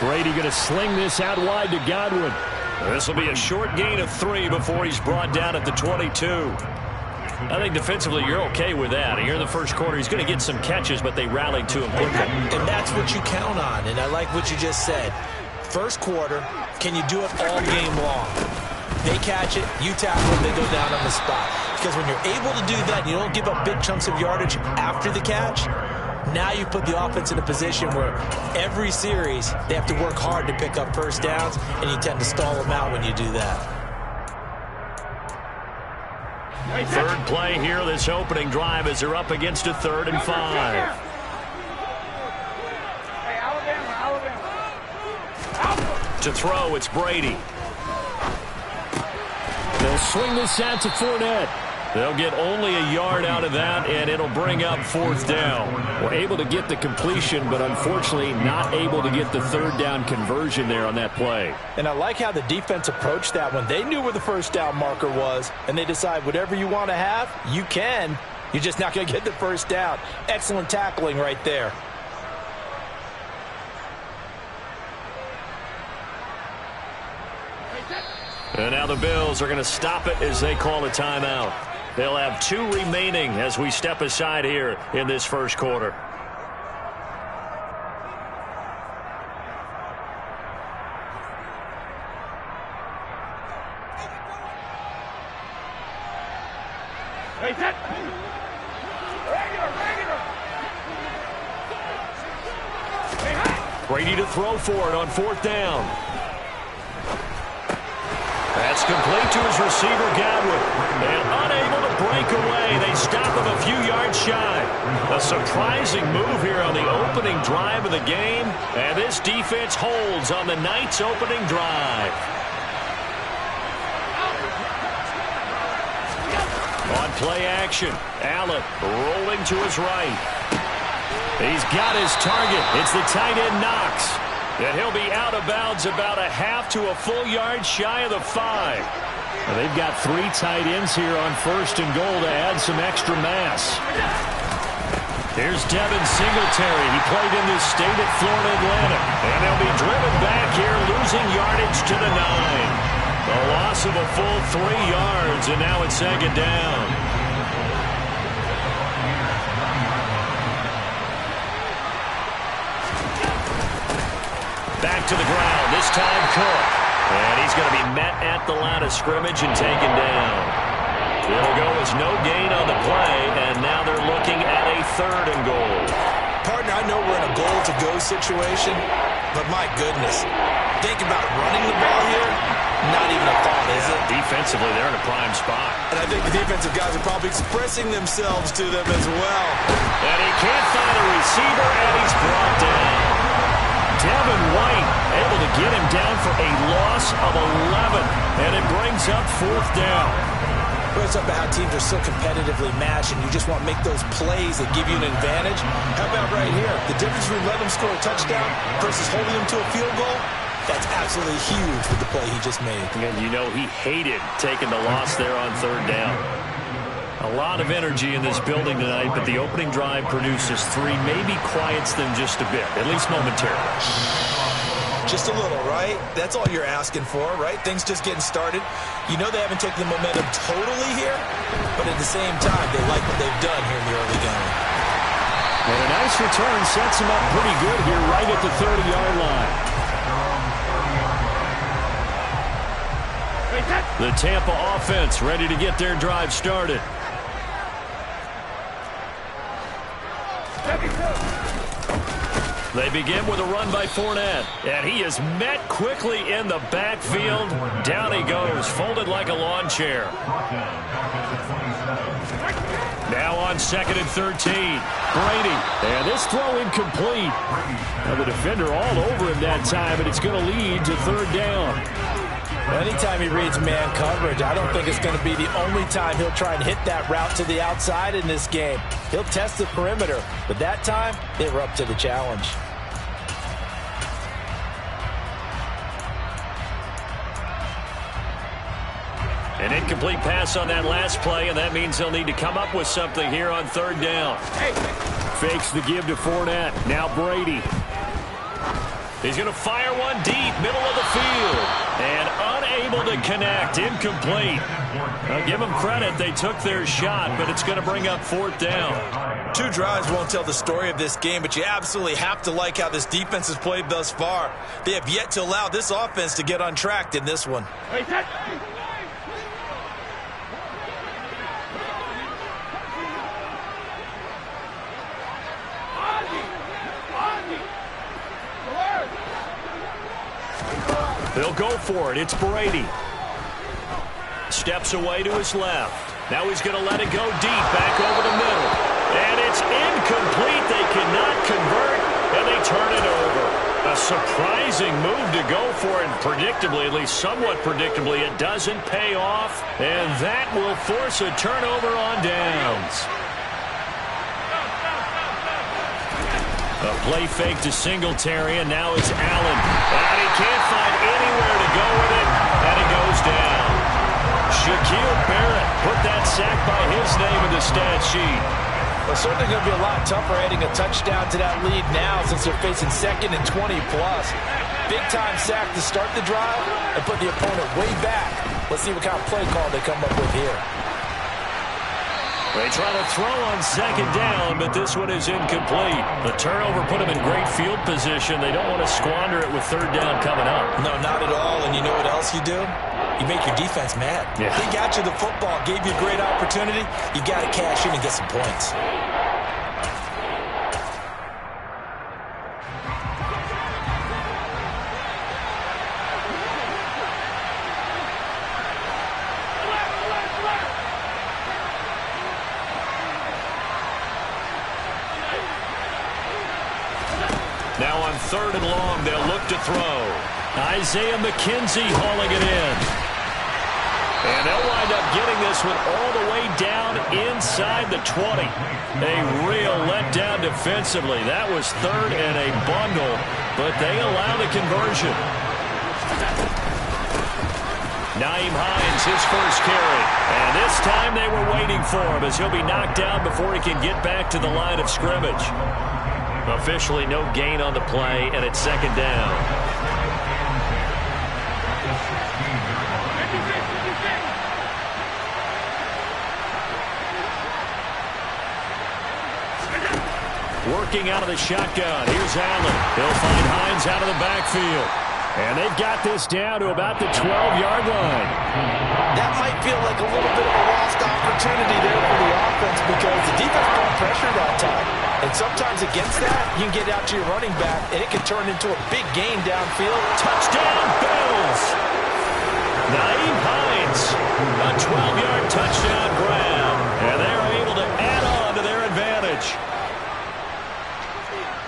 Brady going to sling this out wide to Godwin. This will be a short gain of 3 before he's brought down at the 22. I think defensively you're okay with that. Here in the first quarter, he's going to get some catches, but they rallied to him quickly. And that's what you count on, and I like what you just said. First quarter, can you do it all game long? They catch it, you tackle it, they go down on the spot. Because when you're able to do that, you don't give up big chunks of yardage after the catch. Now you put the offense in a position where every series they have to work hard to pick up first downs, and you tend to stall them out when you do that. Third play here, this opening drive, as they're up against a 3rd and 5. To throw, it's Brady. They'll swing this out to Fournette. They'll get only a yard out of that, and it'll bring up 4th down. We're able to get the completion, but unfortunately not able to get the 3rd down conversion there on that play. And I like how the defense approached that one. They knew where the first down marker was, and they decide whatever you want to have, you can. You're just not going to get the first down. Excellent tackling right there. And now the Bills are going to stop it as they call a timeout. They'll have 2 remaining as we step aside here in this first quarter. Brady to throw for it on 4th down. That's complete to his receiver, Godwin. And unable to break away. They stop him a few yards shy. A surprising move here on the opening drive of the game. And this defense holds on the night's opening drive. On play action, Allen rolling to his right. He's got his target. It's the tight end Knox. And he'll be out of bounds about a half to a full yard shy of the 5. Well, they've got 3 tight ends here on 1st and goal to add some extra mass. Here's Devin Singletary. He played in this state at Florida Atlantic. And they'll be driven back here, losing yardage to the 9. A loss of a full 3 yards, and now it's 2nd down. Back to the ground, this time Cook. And he's going to be met at the line of scrimmage and taken down. It'll go as no gain on the play, and now they're looking at a 3rd and goal. Partner, I know we're in a goal-to-go situation, but my goodness, think about running the ball here. Not even a thought, is it? Defensively, they're in a prime spot. And I think the defensive guys are probably expressing themselves to them as well. And he can't find a receiver, and he's brought down. Devin White able to get him down for a loss of 11, and it brings up 4th down. Well, it's about how teams are so competitively matched, and you just want to make those plays that give you an advantage. How about right here? The difference between letting them score a touchdown versus holding them to a field goal, that's absolutely huge with the play he just made. And you know he hated taking the loss there on 3rd down. A lot of energy in this building tonight, but the opening drive produces 3, maybe quiets them just a bit, at least momentarily. Just a little, right? That's all you're asking for, right? Things just getting started. You know they haven't taken the momentum totally here, but at the same time, they like what they've done here in the early going. And a nice return sets him up pretty good here right at the 30-yard line. The Tampa offense ready to get their drive started. They begin with a run by Fournette, and he is met quickly in the backfield. Down he goes, folded like a lawn chair. Now on 2nd and 13, Brady, and this throw incomplete. Now the defender all over him that time, and it's going to lead to 3rd down. Anytime he reads man coverage, I don't think it's going to be the only time he'll try and hit that route to the outside in this game. He'll test the perimeter, but that time, they were up to the challenge. An incomplete pass on that last play, and that means they'll need to come up with something here on 3rd down. Fakes the give to Fournette. Now Brady. He's going to fire one deep, middle of the field, and unable to connect, incomplete. I'll give them credit, they took their shot, but it's going to bring up 4th down. 2 drives won't tell the story of this game, but you absolutely have to like how this defense has played thus far. They have yet to allow this offense to get untracked in this one. They'll go for it. It's Brady. Steps away to his left. Now he's going to let it go deep, back over the middle. And it's incomplete. They cannot convert, and they turn it over. A surprising move to go for it, and predictably, at least somewhat predictably, it doesn't pay off. And that will force a turnover on downs. A play fake to Singletary, and now it's Allen. And he can't find anywhere to go with it, and it goes down. Shaquille Barrett put that sack by his name in the stat sheet. Well, certainly going to be a lot tougher adding a touchdown to that lead now since they're facing 2nd and 20+. Big-time sack to start the drive and put the opponent way back. Let's see what kind of play call they come up with here. They try to throw on 2nd down, but this one is incomplete. The turnover put them in great field position. They don't want to squander it with 3rd down coming up. No, not at all. And you know what else you do? You make your defense mad. Yeah. They got you the football, gave you a great opportunity. You got to cash in and get some points. Now on 3rd and long, they'll look to throw. Isaiah McKenzie hauling it in. And they'll wind up getting this one all the way down inside the 20. A real letdown defensively. That was 3rd and a bundle, but they allow the conversion. Naeem Hines, his first carry. And this time they were waiting for him as he'll be knocked down before he can get back to the line of scrimmage. Officially no gain on the play, and it's 2nd down. Working out of the shotgun. Here's Allen. He'll find Hines out of the backfield. And they've got this down to about the 12-yard line. That might feel like a little bit of a lost opportunity there for the offense because the defense brought pressure that time. And sometimes against that, you can get out to your running back, and it can turn into a big gain downfield. Touchdown, Bills! Naeem Hines, a 12-yard touchdown grab. And they're able to add on to their advantage.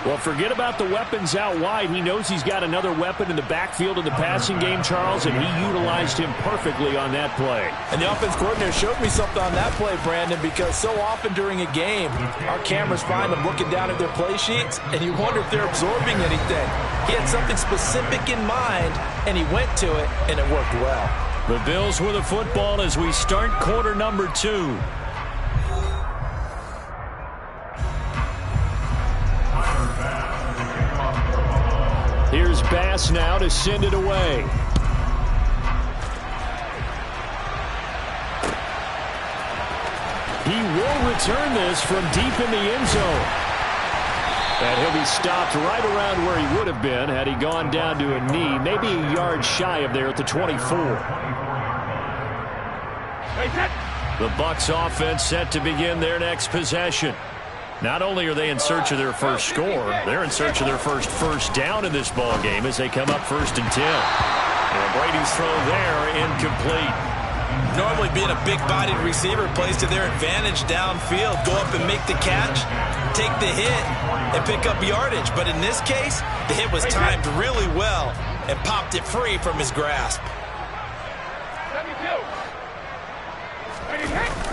Well, forget about the weapons out wide. He knows he's got another weapon in the backfield in the passing game, Charles, and he utilized him perfectly on that play. And the offense coordinator showed me something on that play, Brandon, because so often during a game, our cameras find them looking down at their play sheets, and you wonder if they're absorbing anything. He had something specific in mind, and he went to it, and it worked well. The Bills with the football as we start quarter number 2. Here's Bass now to send it away. He will return this from deep in the end zone. And he'll be stopped right around where he would have been had he gone down to a knee, maybe a yard shy of there at the 24. The Bucs offense set to begin their next possession. Not only are they in search of their first score, they're in search of their first down in this ball game as they come up 1st and 10. And Brady's throw there incomplete. Normally being a big-bodied receiver plays to their advantage downfield. Go up and make the catch, take the hit, and pick up yardage. But in this case, the hit was timed really well and popped it free from his grasp.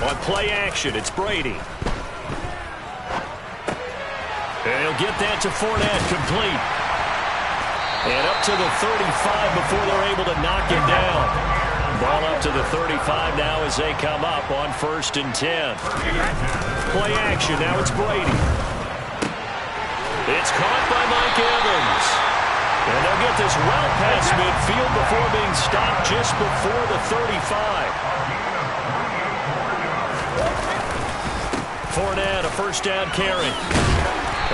On play action, it's Brady. And he'll get that to Fournette, complete. And up to the 35 before they're able to knock him down. Ball up to the 35 now as they come up on 1st and 10. Play action, now it's Brady. It's caught by Mike Evans. And they'll get this well past midfield before being stopped just before the 35. Fournette, a 1st down carry.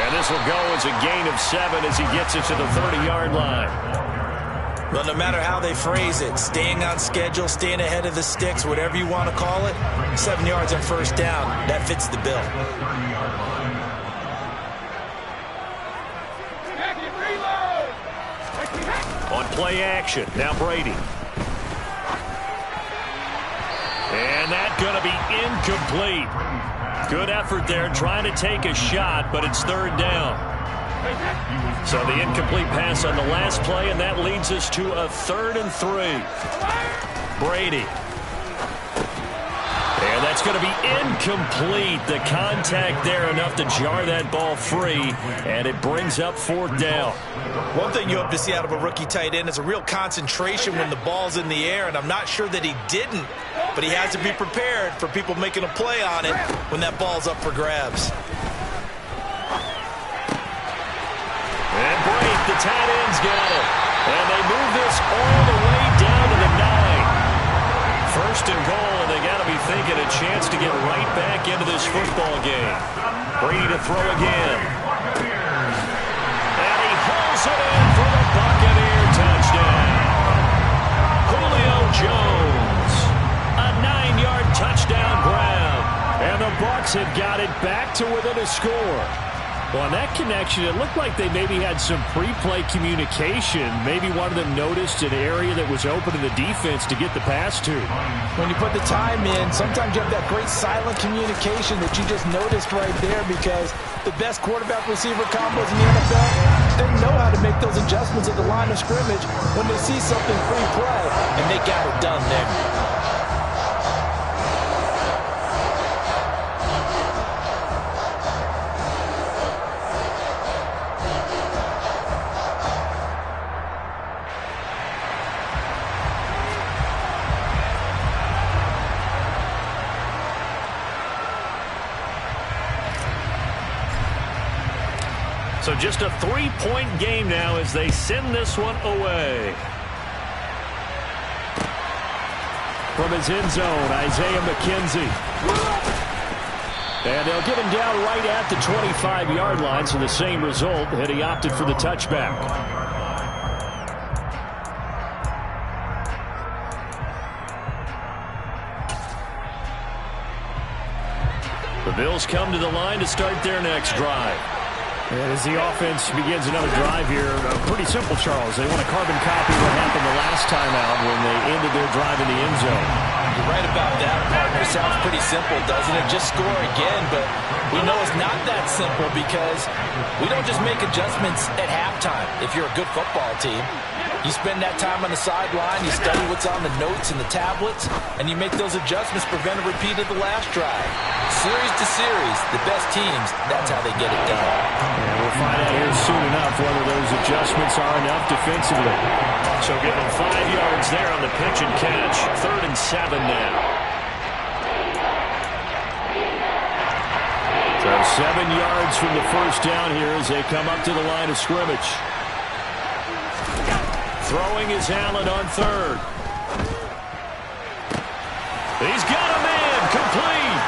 And this will go as a gain of 7 as he gets it to the 30-yard line. Well, no matter how they phrase it, staying on schedule, staying ahead of the sticks, whatever you want to call it, 7 yards on 1st down, that fits the bill. On play action, now Brady. And that's going to be incomplete. Good effort there trying to take a shot, but it's 3rd down. So the incomplete pass on the last play, and that leads us to a 3rd and 3. Brady. And that's going to be incomplete. The contact there enough to jar that ball free, and it brings up 4th down. One thing you hope to see out of a rookie tight end is a real concentration when the ball's in the air, and I'm not sure that he didn't, but he has to be prepared for people making a play on it when that ball's up for grabs. And break, the tight end's got it. And they move this all the way down to the 9. 1st and goal, and they got to be thinking a chance to get right back into this football game. Brady to throw again. And he hauls it in for the Buccaneer touchdown. Julio Jones. A 9-yard touchdown grab. And the Bucs have got it back to within a score. Well, on that connection, it looked like they maybe had some pre-play communication. Maybe one of them noticed an area that was open to the defense to get the pass to. When you put the time in, sometimes you have that great silent communication that you just noticed right there, because the best quarterback-receiver combos in the NFL, they know how to make those adjustments at the line of scrimmage when they see something free play, and they got it done there. So just a 3-point game now as they send this one away. From his end zone, Isaiah McKenzie. And they'll get him down right at the 25-yard line, so the same result had he opted for the touchback. The Bills come to the line to start their next drive. And as the offense begins another drive here, pretty simple, Charles. They want to carbon copy what happened the last time out when they ended their drive in the end zone. You're right about that, partner. It sounds pretty simple, doesn't it? Just score again, but we know it's not that simple because we don't just make adjustments at halftime if you're a good football team. You spend that time on the sideline, you study what's on the notes and the tablets, and you make those adjustments, prevent a repeat of the last drive. Series to series, the best teams, that's how they get it done. And we'll find out here soon enough whether those adjustments are enough defensively. So give them 5 yards there on the pitch and catch. 3rd and 7 now. So 7 yards from the first down here as they come up to the line of scrimmage. Throwing is Allen on 3rd. He's got a man, complete.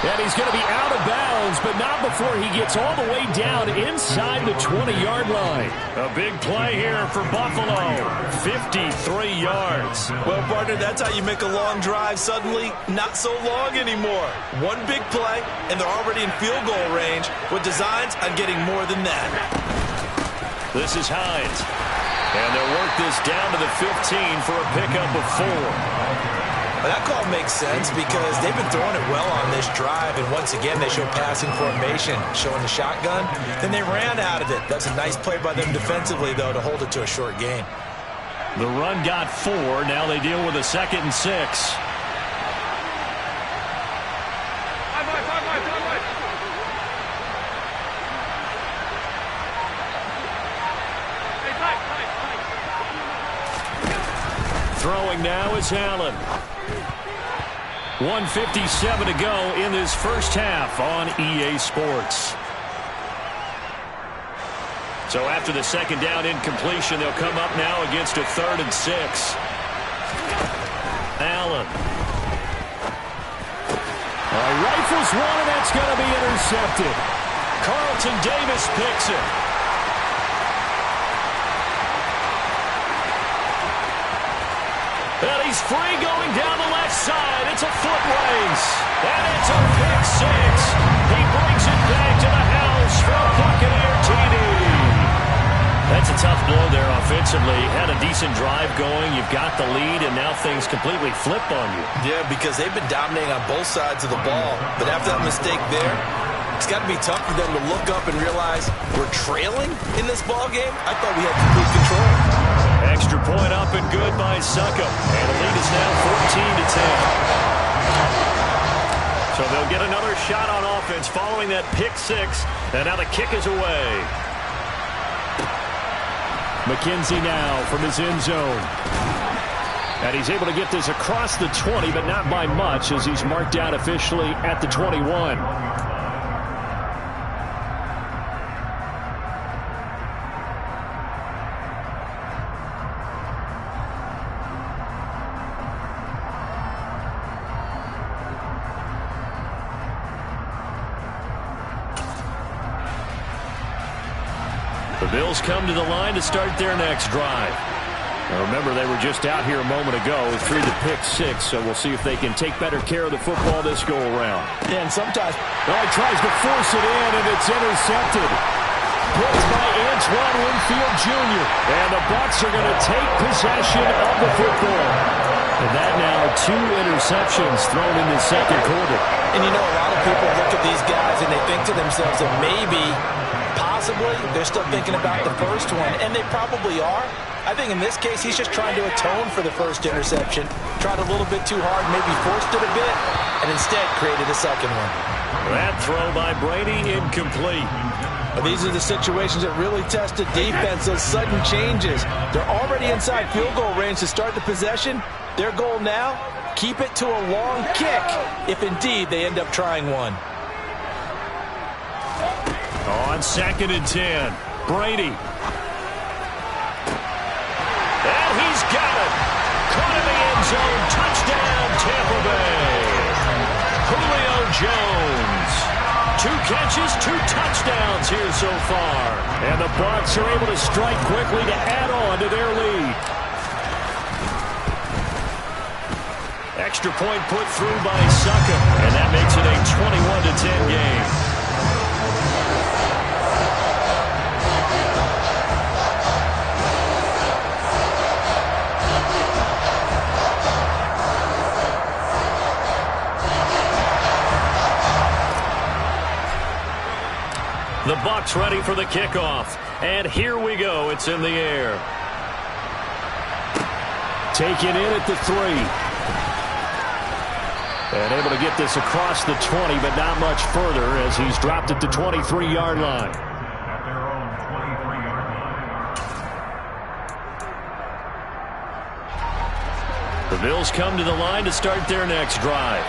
And he's going to be out of bounds, but not before he gets all the way down inside the 20-yard line. A big play here for Buffalo. 53 yards. Well, partner, that's how you make a long drive suddenly not so long anymore. One big play, and they're already in field goal range with designs on getting more than that. This is Hines. And they'll work this down to the 15 for a pickup of 4. Well, that call makes sense because they've been throwing it well on this drive, and once again they show passing formation, showing the shotgun. Then they ran out of it. That's a nice play by them defensively, though, to hold it to a short game. The run got 4. Now they deal with a 2nd and 6. Throwing now is Allen. 1:57 to go in this first half on EA Sports. So after the second down incompletion, they'll come up now against a 3rd and 6. Allen. Rifles one, and that's going to be intercepted. Carlton Davis picks it. And he's free going down the left side. It's a foot race. And it's a pick 6. He brings it back to the house for a Buccaneer TD. That's a tough blow there offensively. Had a decent drive going. You've got the lead, and now things completely flip on you. Yeah, because they've been dominating on both sides of the ball. But after that mistake there, it's got to be tough for them to look up and realize we're trailing in this ball game. I thought we had complete control. Extra point up and good by Succop. And the lead is now 14-10. So they'll get another shot on offense following that pick 6. And now the kick is away. McKenzie now from his end zone. And he's able to get this across the 20, but not by much as he's marked out officially at the 21. The Bills come to the line to start their next drive. Now remember, they were just out here a moment ago through the pick 6, so we'll see if they can take better care of the football this go-around. Yeah, and sometimes... Oh, he tries to force it in, and it's intercepted. Blitz by Antoine Winfield Jr. And the Bucs are going to take possession of the football. And that now 2 interceptions thrown in the second quarter. And you know, a lot of people look at these guys and they think to themselves that maybe, possibly, they're still thinking about the first one, and they probably are. I think in this case, he's just trying to atone for the first interception. Tried a little bit too hard, maybe forced it a bit, and instead created a second one. That throw by Brady incomplete. But these are the situations that really test the defense, those sudden changes. They're already inside field goal range to start the possession. Their goal now, keep it to a long kick, if indeed they end up trying one. On 2nd and 10, Brady. And he's got it. Caught in the end zone. Touchdown, Tampa Bay. Julio Jones. 2 catches, 2 touchdowns here so far. And the Bucs are able to strike quickly to add on to their lead. Extra point put through by Succop. And that makes it a 21-10 game. The Bucs ready for the kickoff. And here we go. It's in the air. Taken in at the 3. And able to get this across the 20, but not much further as he's dropped at the 23-yard line. At their own 23-yard line. The Bills come to the line to start their next drive.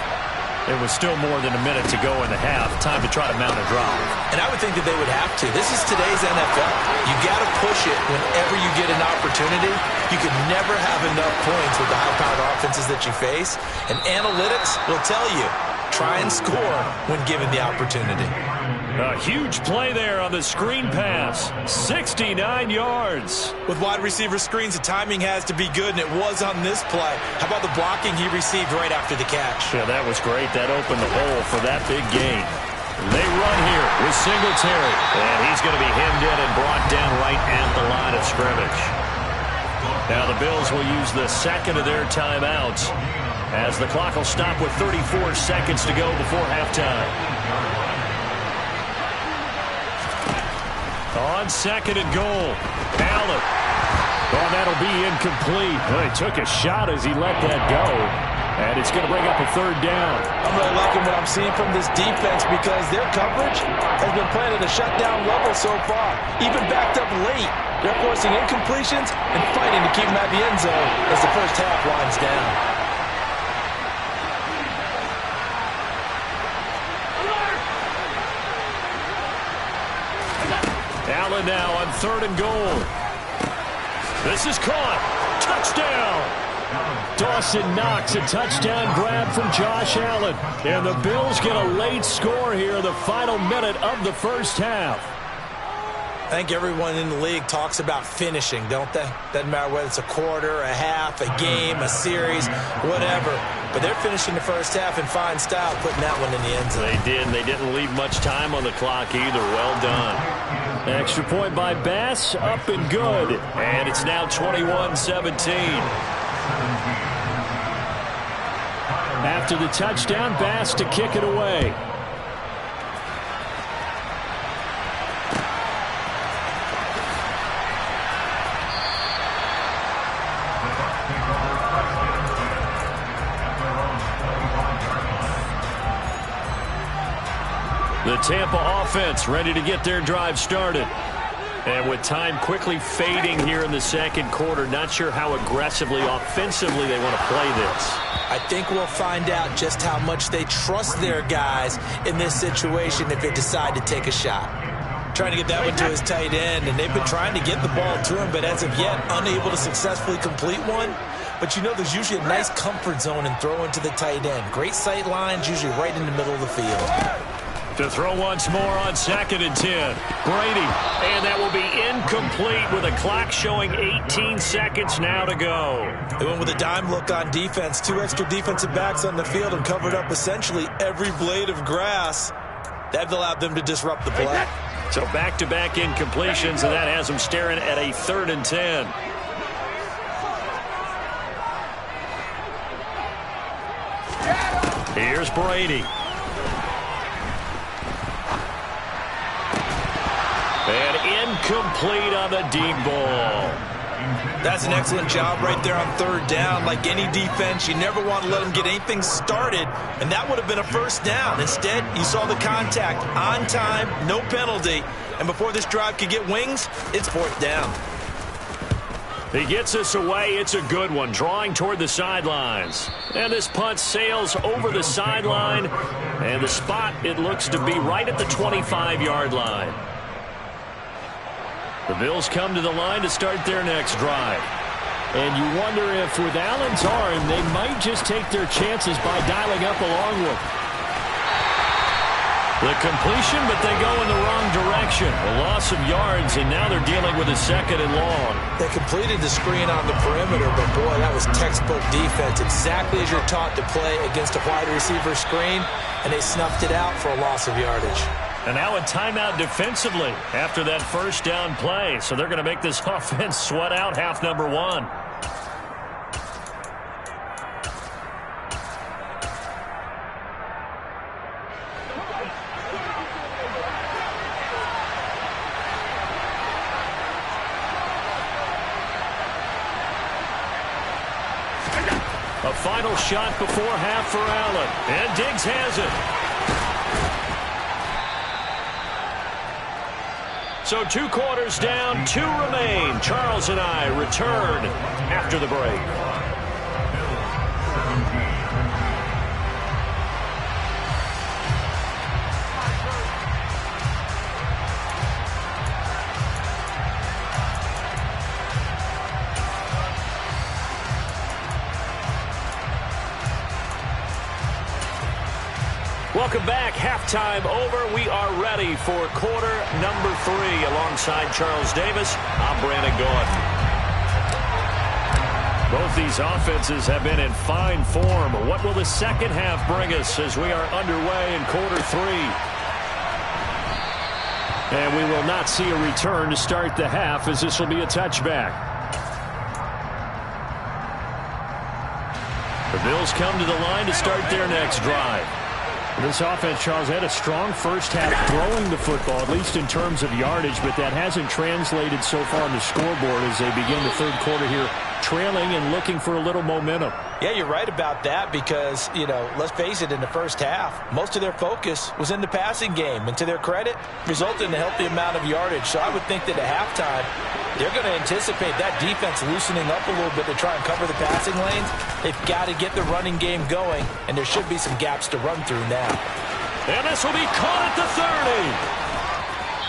There was still more than a minute to go in the half. Time to try to mount a drive. And I would think that they would have to. This is today's NFL. You got to push it whenever you get an opportunity. You could never have enough points with the high-powered offenses that you face. And analytics will tell you try and score when given the opportunity. A huge play there on the screen pass. 69 yards. With wide receiver screens, the timing has to be good, and it was on this play. How about the blocking he received right after the catch? Yeah, that was great. That opened the hole for that big gain. They run here with Singletary. And he's going to be hemmed in and brought down right at the line of scrimmage. Now the Bills will use the second of their timeouts as the clock will stop with 34 seconds to go before halftime. On second and goal, Allen. Oh, that'll be incomplete. Well, he took a shot as he let that go. And it's going to bring up a third down. I'm really liking what I'm seeing from this defense because their coverage has been playing at a shutdown level so far. Even backed up late, they're forcing incompletions and fighting to keep them at the end zone as the first half winds down. Allen now on third and goal. This is caught. Touchdown. Dawson Knox, a touchdown grab from Josh Allen. And the Bills get a late score here in the final minute of the first half. I think everyone in the league talks about finishing, don't they? Doesn't matter whether it's a quarter, a half, a game, a series, whatever. But they're finishing the first half in fine style, putting that one in the end zone. They did, and they didn't leave much time on the clock either. Well done. Extra point by Bass, up and good. And it's now 21-17. After the touchdown, Bass to kick it away. The Tampa offense ready to get their drive started. And with time quickly fading here in the second quarter, not sure how aggressively, offensively they want to play this. I think we'll find out just how much they trust their guys in this situation if they decide to take a shot. Trying to get that one to his tight end, and they've been trying to get the ball to him, but as of yet, unable to successfully complete one. But you know there's usually a nice comfort zone in throwing to the tight end. Great sight lines, usually right in the middle of the field. To throw once more on 2nd and 10. Brady. And that will be incomplete with a clock showing 18 seconds now to go. They went with a dime look on defense. 2 extra defensive backs on the field and covered up essentially every blade of grass. That allowed them to disrupt the play. So back-to-back incompletions, and that has them staring at a 3rd and 10. Here's Brady. And incomplete on the deep ball. That's an excellent job right there on 3rd down. Like any defense, you never want to let them get anything started, and that would have been a first down. Instead, you saw the contact on time, no penalty, and before this drive could get wings, it's 4th down. He gets us away. It's a good one, drawing toward the sidelines. And this punt sails over the sideline, and the spot, it looks to be right at the 25-yard line. The Bills come to the line to start their next drive. And you wonder if with Allen's arm, they might just take their chances by dialing up a long one. The completion, but they go in the wrong direction. A loss of yards, and now they're dealing with a 2nd and long. They completed the screen on the perimeter, but boy, that was textbook defense. Exactly as you're taught to play against a wide receiver screen, and they snuffed it out for a loss of yardage. And now a timeout defensively after that first down play. So they're going to make this offense sweat out half number 1. A final shot before half for Allen. And Diggs has it. So 2 quarters down, 2 remain. Charles and I return after the break. Welcome back. Halftime over. We are ready for quarter number 3. Alongside Charles Davis, I'm Brandon Gaudin. Both these offenses have been in fine form. What will the second half bring us as we are underway in quarter 3? And we will not see a return to start the half, as this will be a touchback. The Bills come to the line to start their next drive. This offense, Charles, had a strong first half throwing the football, at least in terms of yardage, but that hasn't translated so far on the scoreboard as they begin the third quarter here, trailing and looking for a little momentum. Yeah, you're right about that because, let's face it, in the first half, most of their focus was in the passing game. And to their credit, resulted in a healthy amount of yardage. So I would think that at halftime, they're going to anticipate that defense loosening up a little bit to try and cover the passing lanes. They've got to get the running game going, and there should be some gaps to run through now. And this will be caught at the 30.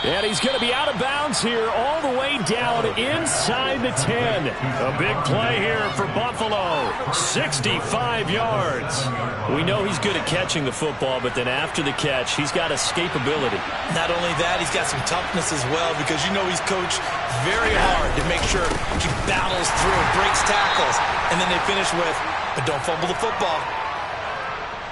And he's going to be out of bounds here all the way down inside the 10. A big play here for Buffalo. 65 yards. We know he's good at catching the football, but then after the catch, he's got escapability. Not only that, he's got some toughness as well because he's coached very hard to make sure he battles through, breaks tackles, and then they finish with, but don't fumble the football.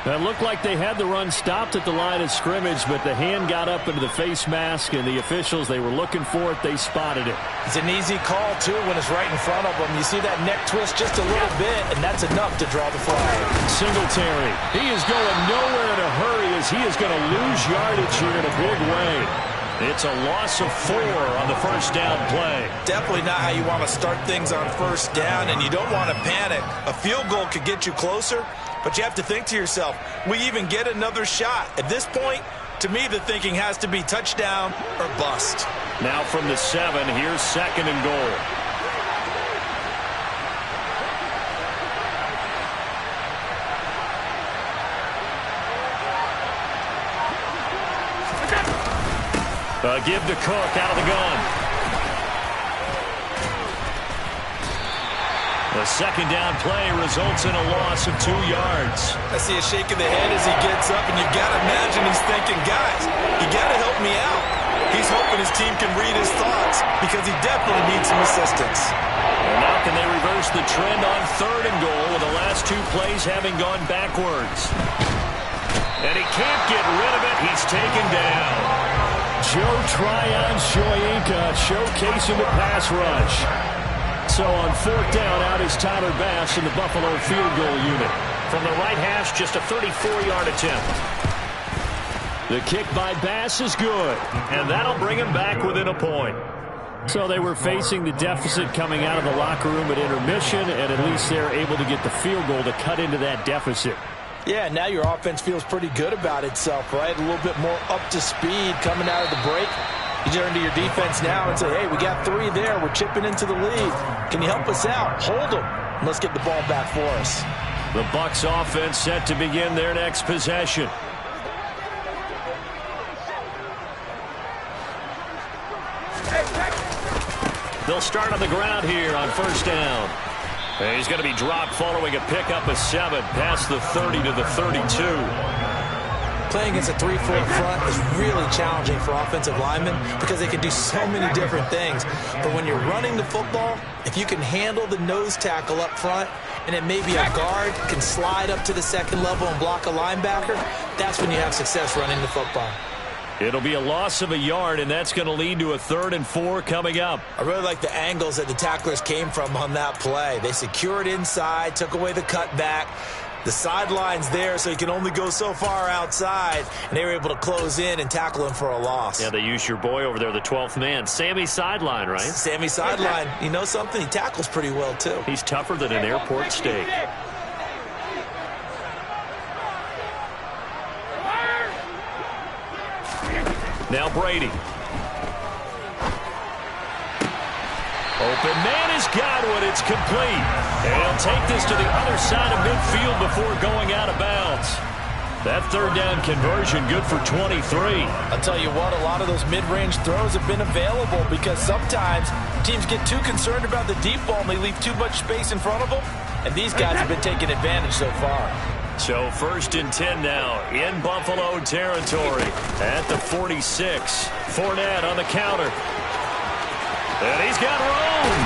It looked like they had the run stopped at the line of scrimmage, but the hand got up into the face mask, and the officials, they were looking for it. They spotted it. It's an easy call, too, when it's right in front of them. You see that neck twist just a little bit, and that's enough to draw the flag. Singletary. He is going nowhere in a hurry as he is going to lose yardage here in a big way. It's a loss of 4 on the first down play. Definitely not how you want to start things on first down, and you don't want to panic. A field goal could get you closer, but you have to think to yourself, we even get another shot. At this point, to me, the thinking has to be touchdown or bust. Now from the 7, here's 2nd and goal. Give to Cook out of the gun. The second down play results in a loss of 2 yards. I see a shake of the head as he gets up, and you've got to imagine he's thinking, guys, you got to help me out. He's hoping his team can read his thoughts because he definitely needs some assistance. And now can they reverse the trend on 3rd and goal with the last 2 plays having gone backwards? And he can't get rid of it. He's taken down. Joe Tryon-Shoyinka showcasing the pass rush. So on 4th down, out is Tyler Bass in the Buffalo field goal unit. From the right hash, just a 34-yard attempt. The kick by Bass is good, and that'll bring him back within a point. So they were facing the deficit coming out of the locker room at intermission, and at least they're able to get the field goal to cut into that deficit. Yeah, now your offense feels pretty good about itself, right? A little bit more up to speed coming out of the break. You turn to your defense now and say, hey, we got 3 there. We're chipping into the lead. Can you help us out? Hold them. Let's get the ball back for us. The Bucs offense set to begin their next possession. They'll start on the ground here on 1st down. And he's going to be dropped following a pickup of 7 past the 30 to the 32. Playing against a 3-4 front is really challenging for offensive linemen because they can do so many different things. But when you're running the football, if you can handle the nose tackle up front and then maybe a guard can slide up to the 2nd level and block a linebacker, that's when you have success running the football. It'll be a loss of a yard, and that's going to lead to a 3rd and 4 coming up. I really like the angles that the tacklers came from on that play. They secured inside, took away the cutback. The sideline's there, so he can only go so far outside, and they were able to close in and tackle him for a loss. Yeah, they used your boy over there, the 12th man, Sammy Sideline, right? Sammy Sideline. You know something? He tackles pretty well, too. He's tougher than an airport steak. Now Brady. Open man is Godwin. It's complete. And he'll take this to the other side of midfield before going out of bounds. That 3rd down conversion good for 23. I'll tell you what, a lot of those mid-range throws have been available because sometimes teams get too concerned about the deep ball and they leave too much space in front of them. And these guys have been taking advantage so far. So 1st and 10 now in Buffalo territory at the 46. Fournette on the counter. And he's got room.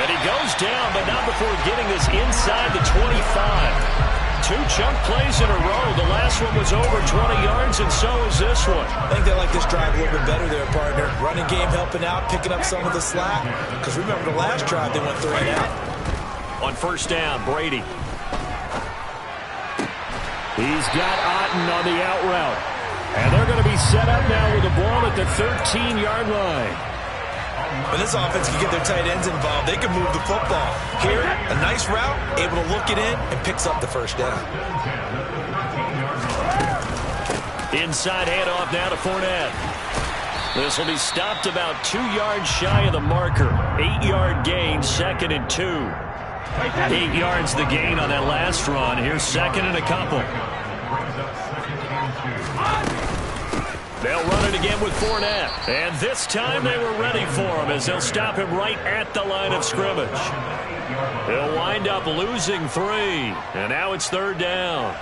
And he goes down, but not before getting this inside the 25. 2 chunk plays in a row. The last one was over 20 yards, and so is this one. I think they like this drive a little bit better there, partner. Running game helping out, picking up some of the slack. Because remember the last drive, they went 3 and out. On 1st down, Brady. He's got Otten on the out route. And they're going to be set up now with the ball at the 13-yard line. When this offense can get their tight ends involved, they can move the football. Here, a nice route, able to look it in, and picks up the 1st down. Inside handoff now to Fournette. This will be stopped about 2 yards shy of the marker. 8-yard gain, 2nd and 2. 8 yards the gain on that last run. Here's 2nd and a couple. They'll run it again with Fournette. And this time they were ready for him as they'll stop him right at the line of scrimmage. He'll wind up losing 3. And now it's 3rd down.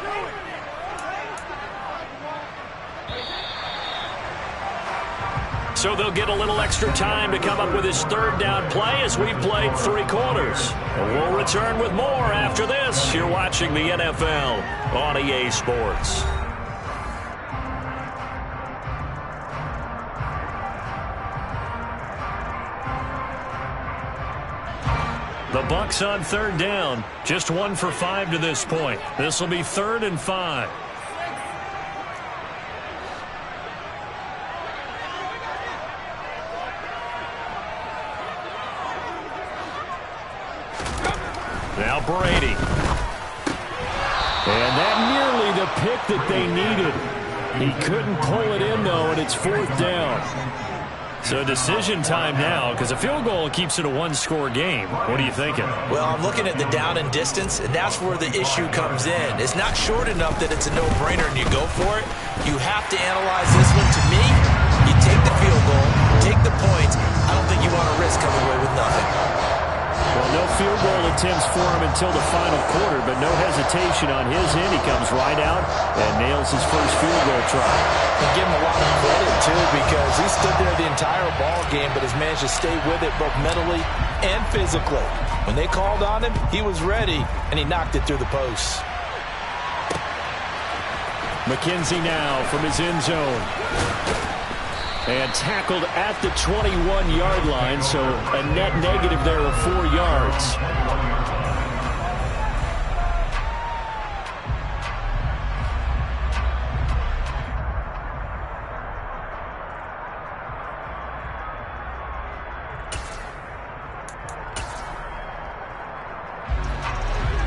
So they'll get a little extra time to come up with his 3rd down play as we've played 3 quarters. And we'll return with more after this. You're watching the NFL on EA Sports. The Bucs on 3rd down. Just 1 for 5 to this point. This will be 3rd and 5. Now Brady. And that nearly the pick that they needed. He couldn't pull it in, though, and it's 4th down. So decision time now, because a field goal keeps it a 1-score game. What are you thinking? Well, I'm looking at the down and distance, and that's where the issue comes in. It's not short enough that it's a no-brainer and you go for it. You have to analyze this one. To me, you take the field goal, take the points. I don't think you want to risk coming away with nothing. Well, no field goal attempts for him until the final quarter, but no hesitation on his end. He comes right out and nails his first field goal try. And give him a lot of credit, too, because he stood there the entire ball game, but has managed to stay with it both mentally and physically. When they called on him, he was ready, and he knocked it through the posts. McKenzie now from his end zone. And tackled at the 21-yard line, so a net negative there of 4 yards.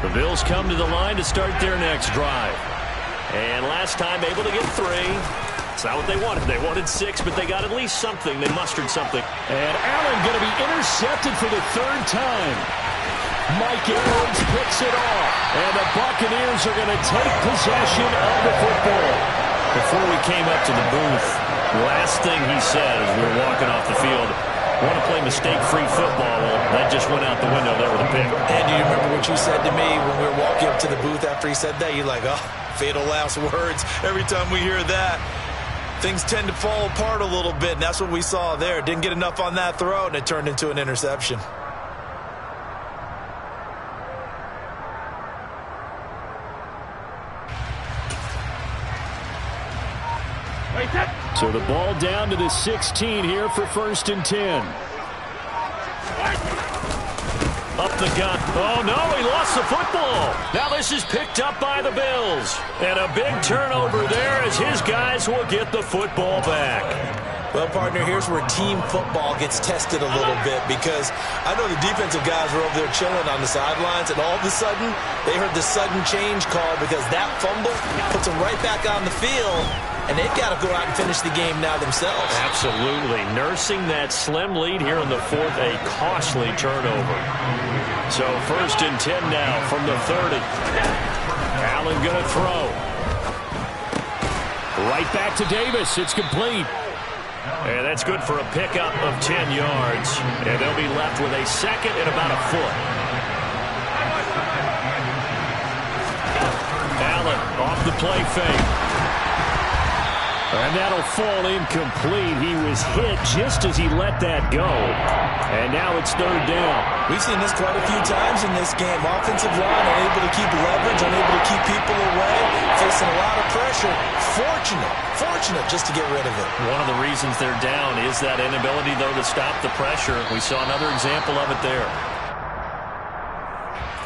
The Bills come to the line to start their next drive. And last time able to get 3. It's not what they wanted. They wanted 6, but they got at least something. They mustered something. And Allen going to be intercepted for the 3rd time. Mike Evans picks it off. And the Buccaneers are going to take possession of the football. Before we came up to the booth, the last thing he said as we were walking off the field, want to play mistake-free football. Well, that just went out the window there with a pick. And do you remember what you said to me when we were walking up to the booth after he said that? You're like, oh, fatal last words. Every time we hear that, things tend to fall apart a little bit, and that's what we saw there. Didn't get enough on that throw, and it turned into an interception. So the ball down to the 16 here for 1st and 10. Up the gut. Oh, no, he lost the football. Now this is picked up by the Bills. And a big turnover there as his guys will get the football back. Well, partner, here's where team football gets tested a little bit, because I know the defensive guys were over there chilling on the sidelines, and all of a sudden, they heard the sudden change call because that fumble puts them right back on the field, and they've got to go out and finish the game now themselves. Absolutely. Nursing that slim lead here in the 4th, a costly turnover. So 1st and 10 now from the 30. Allen going to throw. Right back to Davis. It's complete. And that's good for a pickup of 10 yards. And they'll be left with a 2nd and about a foot. play fake. And that'll fall incomplete. He was hit just as he let that go. And now it's third down. We've seen this quite a few times in this game. Offensive line unable to keep leverage, unable to keep people away, facing a lot of pressure. Fortunate just to get rid of it. One of the reasons they're down is that inability, though, to stop the pressure. We saw another example of it there.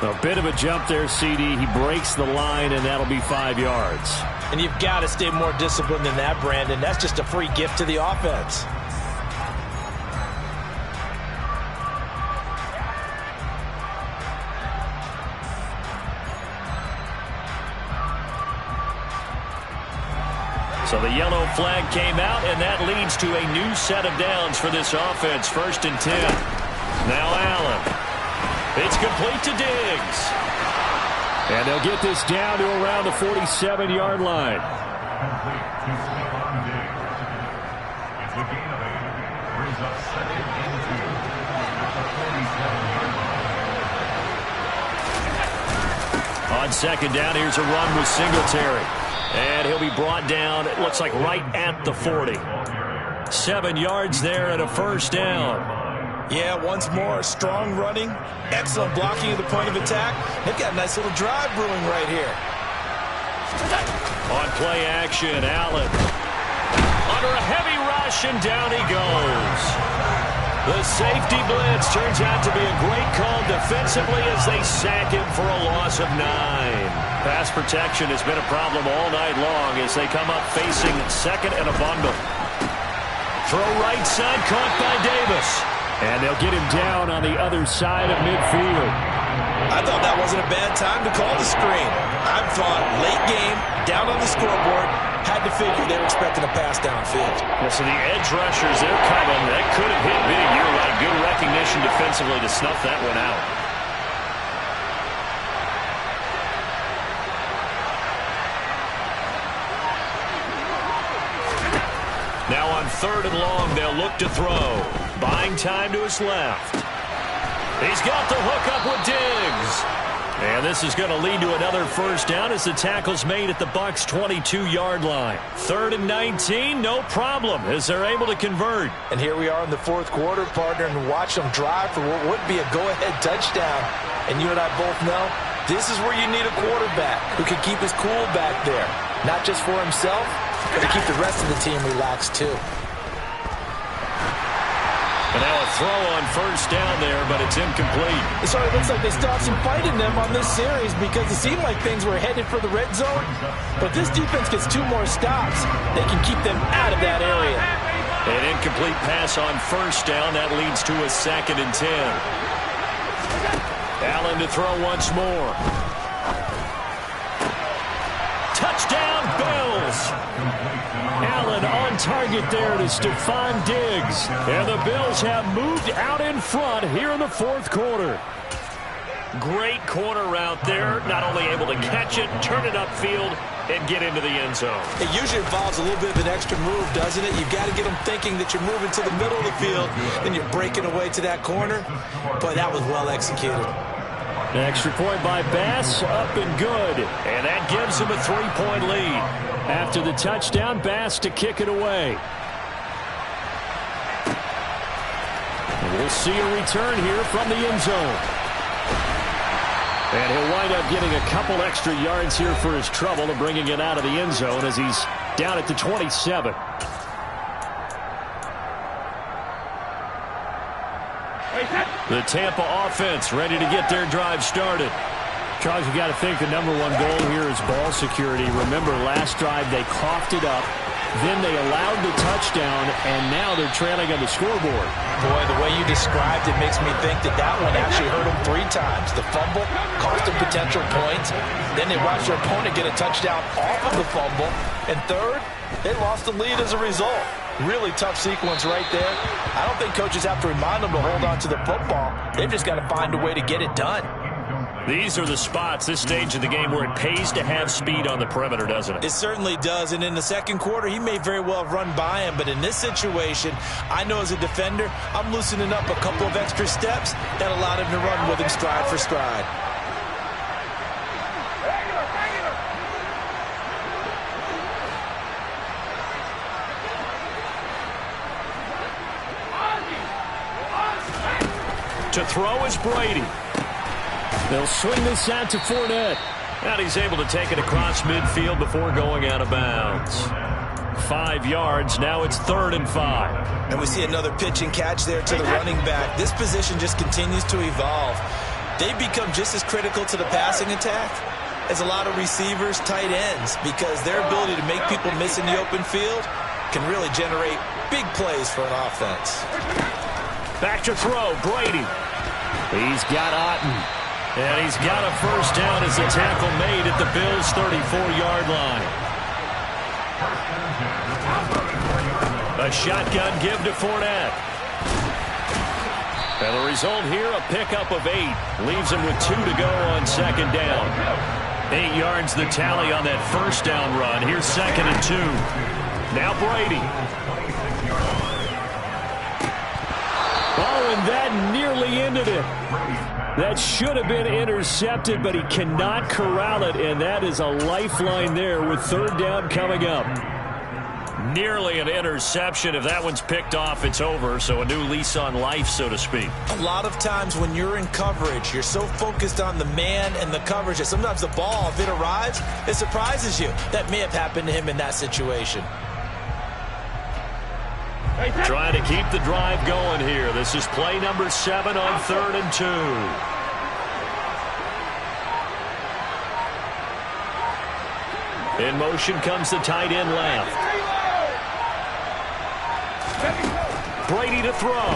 A bit of a jump there, CD. He breaks the line, and that'll be 5 yards. And you've got to stay more disciplined than that, Brandon. That's just a free gift to the offense. So the yellow flag came out, and that leads to a new set of downs for this offense. 1st and 10. Now Allen. It's complete to Diggs. And they'll get this down to around the 47-yard line. Complete to Stephon Diggs. It's a gain of 8. Brings up 2nd and 2. At the 47-yard line. On 2nd down, here's a run with Singletary. And he'll be brought down, it looks like right at the 40. 7 yards there and a 1st down. Yeah, once more, strong running, excellent blocking at the point of attack. They've got a nice little drive brewing right here. On play action, Allen. Under a heavy rush, and down he goes. The safety blitz turns out to be a great call defensively as they sack him for a loss of 9. Pass protection has been a problem all night long as they come up facing 2nd and a bundle. Throw right side, caught by Davis. And they'll get him down on the other side of midfield. I thought that wasn't a bad time to call the screen. I thought late game, down on the scoreboard, had to figure they were expecting a pass downfield. Yeah, so the edge rushers, they're coming. That could have hit big. You're right. Good recognition defensively to snuff that one out. Now on 3rd and long, they'll look to throw. Buying time to his left. He's got the hook up with Diggs. And this is going to lead to another 1st down as the tackle's made at the Bucs' 22-yard line. 3rd and 19, no problem as they're able to convert. And here we are in the 4th quarter, partner, and watch them drive for what would be a go-ahead touchdown. And you and I both know this is where you need a quarterback who can keep his cool back there. Not just for himself, but to keep the rest of the team relaxed too. And now a throw on 1st down there, but it's incomplete. It sort of looks like they still have some fight in them on this series because it seemed like things were headed for the red zone. But this defense gets 2 more stops. They can keep them out of that area. An incomplete pass on 1st down. That leads to a 2nd and 10. Allen to throw once more. Touchdown, Bills! Allen on target there to Stephon Diggs. And the Bills have moved out in front here in the 4th quarter. Great corner route there. Not only able to catch it, turn it upfield, and get into the end zone. It usually involves a little bit of an extra move, doesn't it? You've got to get them thinking that you're moving to the middle of the field, then you're breaking away to that corner. But that was well executed. An extra point by Bass, up and good. And that gives him a 3-point lead. After the touchdown, Bass to kick it away. And we'll see a return here from the end zone. And he'll wind up getting a couple extra yards here for his trouble and bringing it out of the end zone as he's down at the 27. The Tampa offense ready to get their drive started. Charles, you got to think the #1 goal here is ball security. Remember, last drive they coughed it up, then they allowed the touchdown, and now they're trailing on the scoreboard. Boy, the way you described it makes me think that that one actually hurt them 3 times. The fumble cost them potential points. Then they watched their opponent get a touchdown off of the fumble. And third, they lost the lead as a result. Really tough sequence right there. I don't think coaches have to remind them to hold on to the football. They've just got to find a way to get it done. These are the spots, this stage of the game, where it pays to have speed on the perimeter, doesn't it? It certainly does, and in the 2nd quarter, he may very well have run by him, but in this situation, I know as a defender, I'm loosening up a couple of extra steps that allowed him to run with him stride for stride. To throw is Brady. They'll swing this out to Fournette. And he's able to take it across midfield before going out of bounds. 5 yards. Now it's 3rd and 5. And we see another pitch and catch there to the running back. This position just continues to evolve. They've become just as critical to the passing attack as a lot of receivers, tight ends, because their ability to make people miss in the open field can really generate big plays for an offense. Back to throw, Brady. He's got Otten. And he's got a first down as the tackle made at the Bills' 34-yard line. A shotgun give to Fournette. And the result here, a pickup of 8. Leaves him with 2 to go on 2nd down. 8 yards the tally on that first down run. Here's 2nd and 2. Now Brady. Oh, and that nearly ended it. That should have been intercepted, but he cannot corral it, and that is a lifeline there with 3rd down coming up. Nearly an interception. If that one's picked off, it's over, so a new lease on life, so to speak. A lot of times when you're in coverage, you're so focused on the man and the coverage that sometimes the ball, if it arrives, it surprises you. That may have happened to him in that situation. Trying to keep the drive going here. This is play number 7 on 3rd and 2. In motion comes the tight end left. Brady to throw.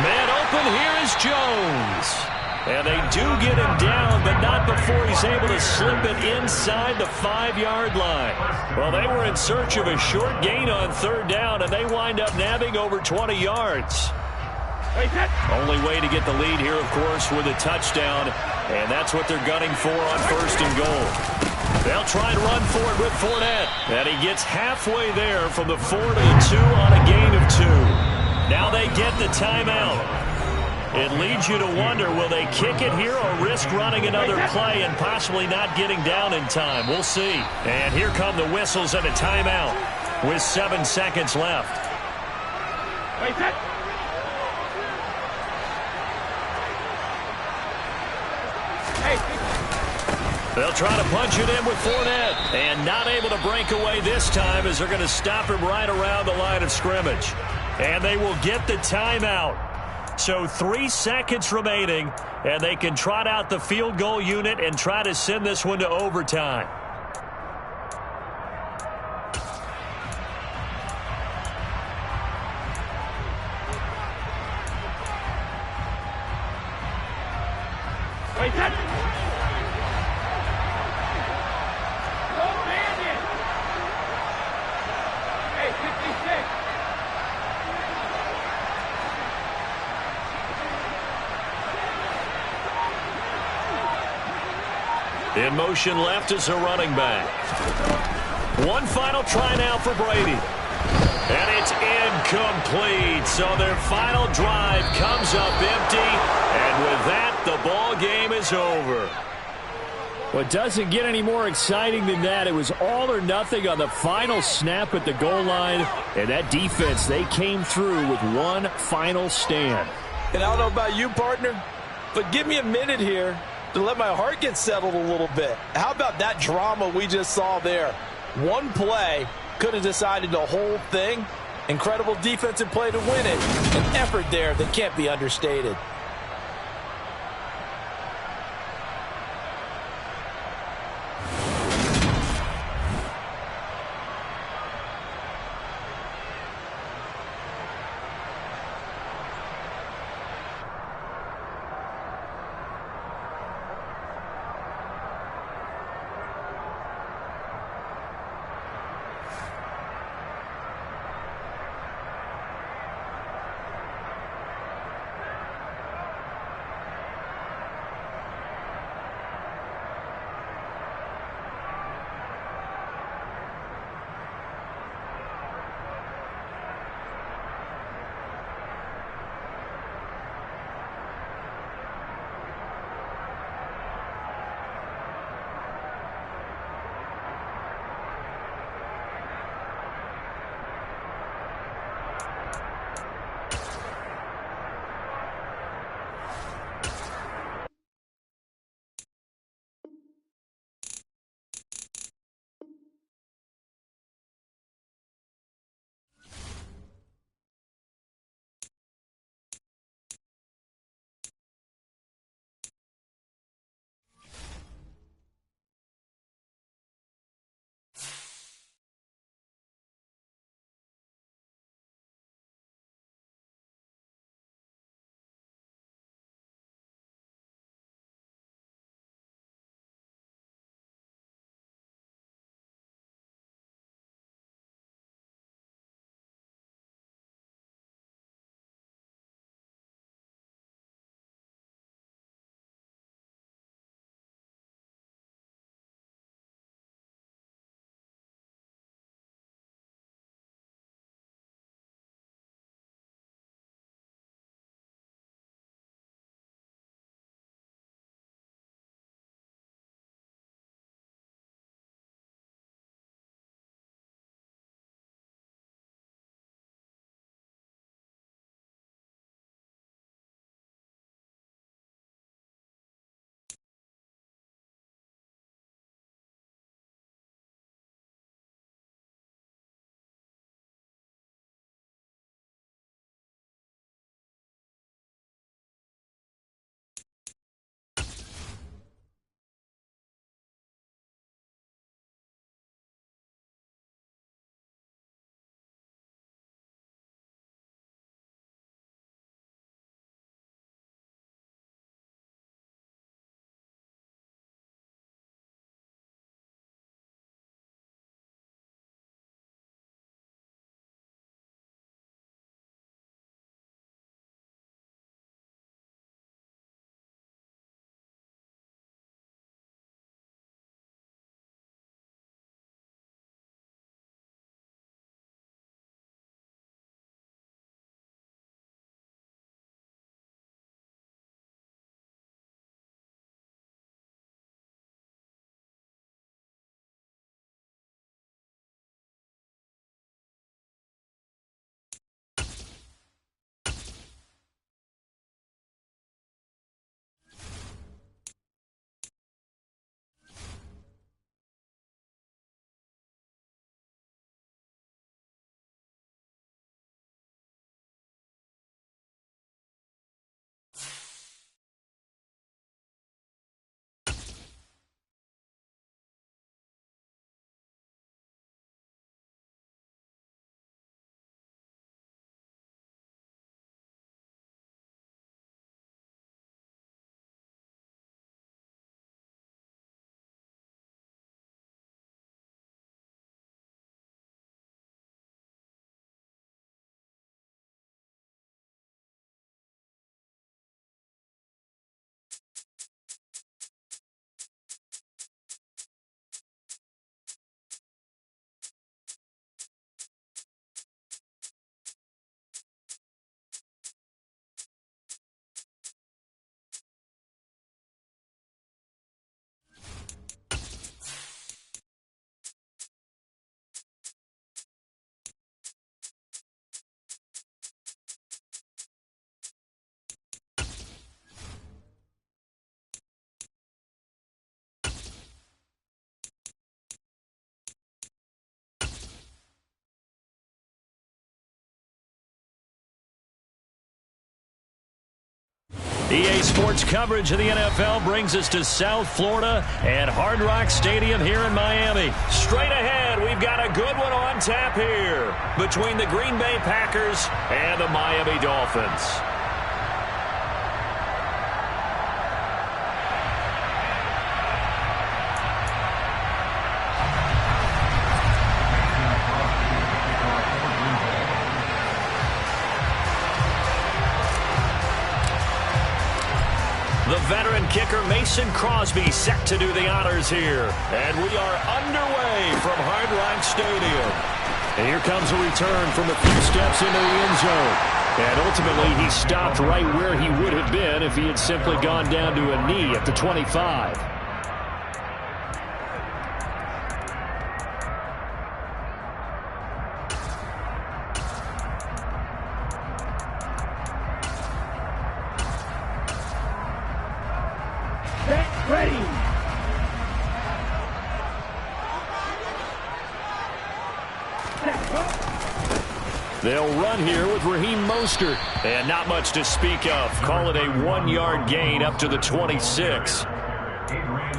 Man open, here is Jones. And they do get him down, but not before he's able to slip it inside the 5-yard line. Well, they were in search of a short gain on 3rd down, and they wind up nabbing over 20 yards. Only way to get the lead here, of course, with a touchdown, and that's what they're gunning for on 1st and goal. They'll try and run for it with Fournette, and he gets halfway there from the 4 to the 2 on a gain of 2. Now they get the timeout. It leads you to wonder, will they kick it here or risk running another play and possibly not getting down in time? We'll see. And here come the whistles and a timeout with 7 seconds left. They'll try to punch it in with Fournette. And not able to break away this time as they're going to stop him right around the line of scrimmage. And they will get the timeout. So 3 seconds remaining, and they can trot out the field goal unit and try to send this one to overtime. In motion left is a running back. One final try now for Brady. And it's incomplete. So their final drive comes up empty. And with that, the ball game is over. Well, it doesn't get any more exciting than that. It was all or nothing on the final snap at the goal line. And that defense, they came through with one final stand. And I don't know about you, partner, but give me a minute here to let my heart get settled a little bit. How about that drama we just saw there? One play could have decided the whole thing. Incredible defensive play to win it. An effort there that can't be understated. EA Sports coverage of the NFL brings us to South Florida and Hard Rock Stadium here in Miami. Straight ahead, we've got a good one on tap here between the Green Bay Packers and the Miami Dolphins. The veteran kicker Mason Crosby set to do the honors here. And we are underway from Hard Rock Stadium. And here comes a return from a few steps into the end zone. And ultimately he stopped right where he would have been if he had simply gone down to a knee at the 25. They'll run here with Raheem Mostert. And not much to speak of. Call it a 1-yard gain up to the 26.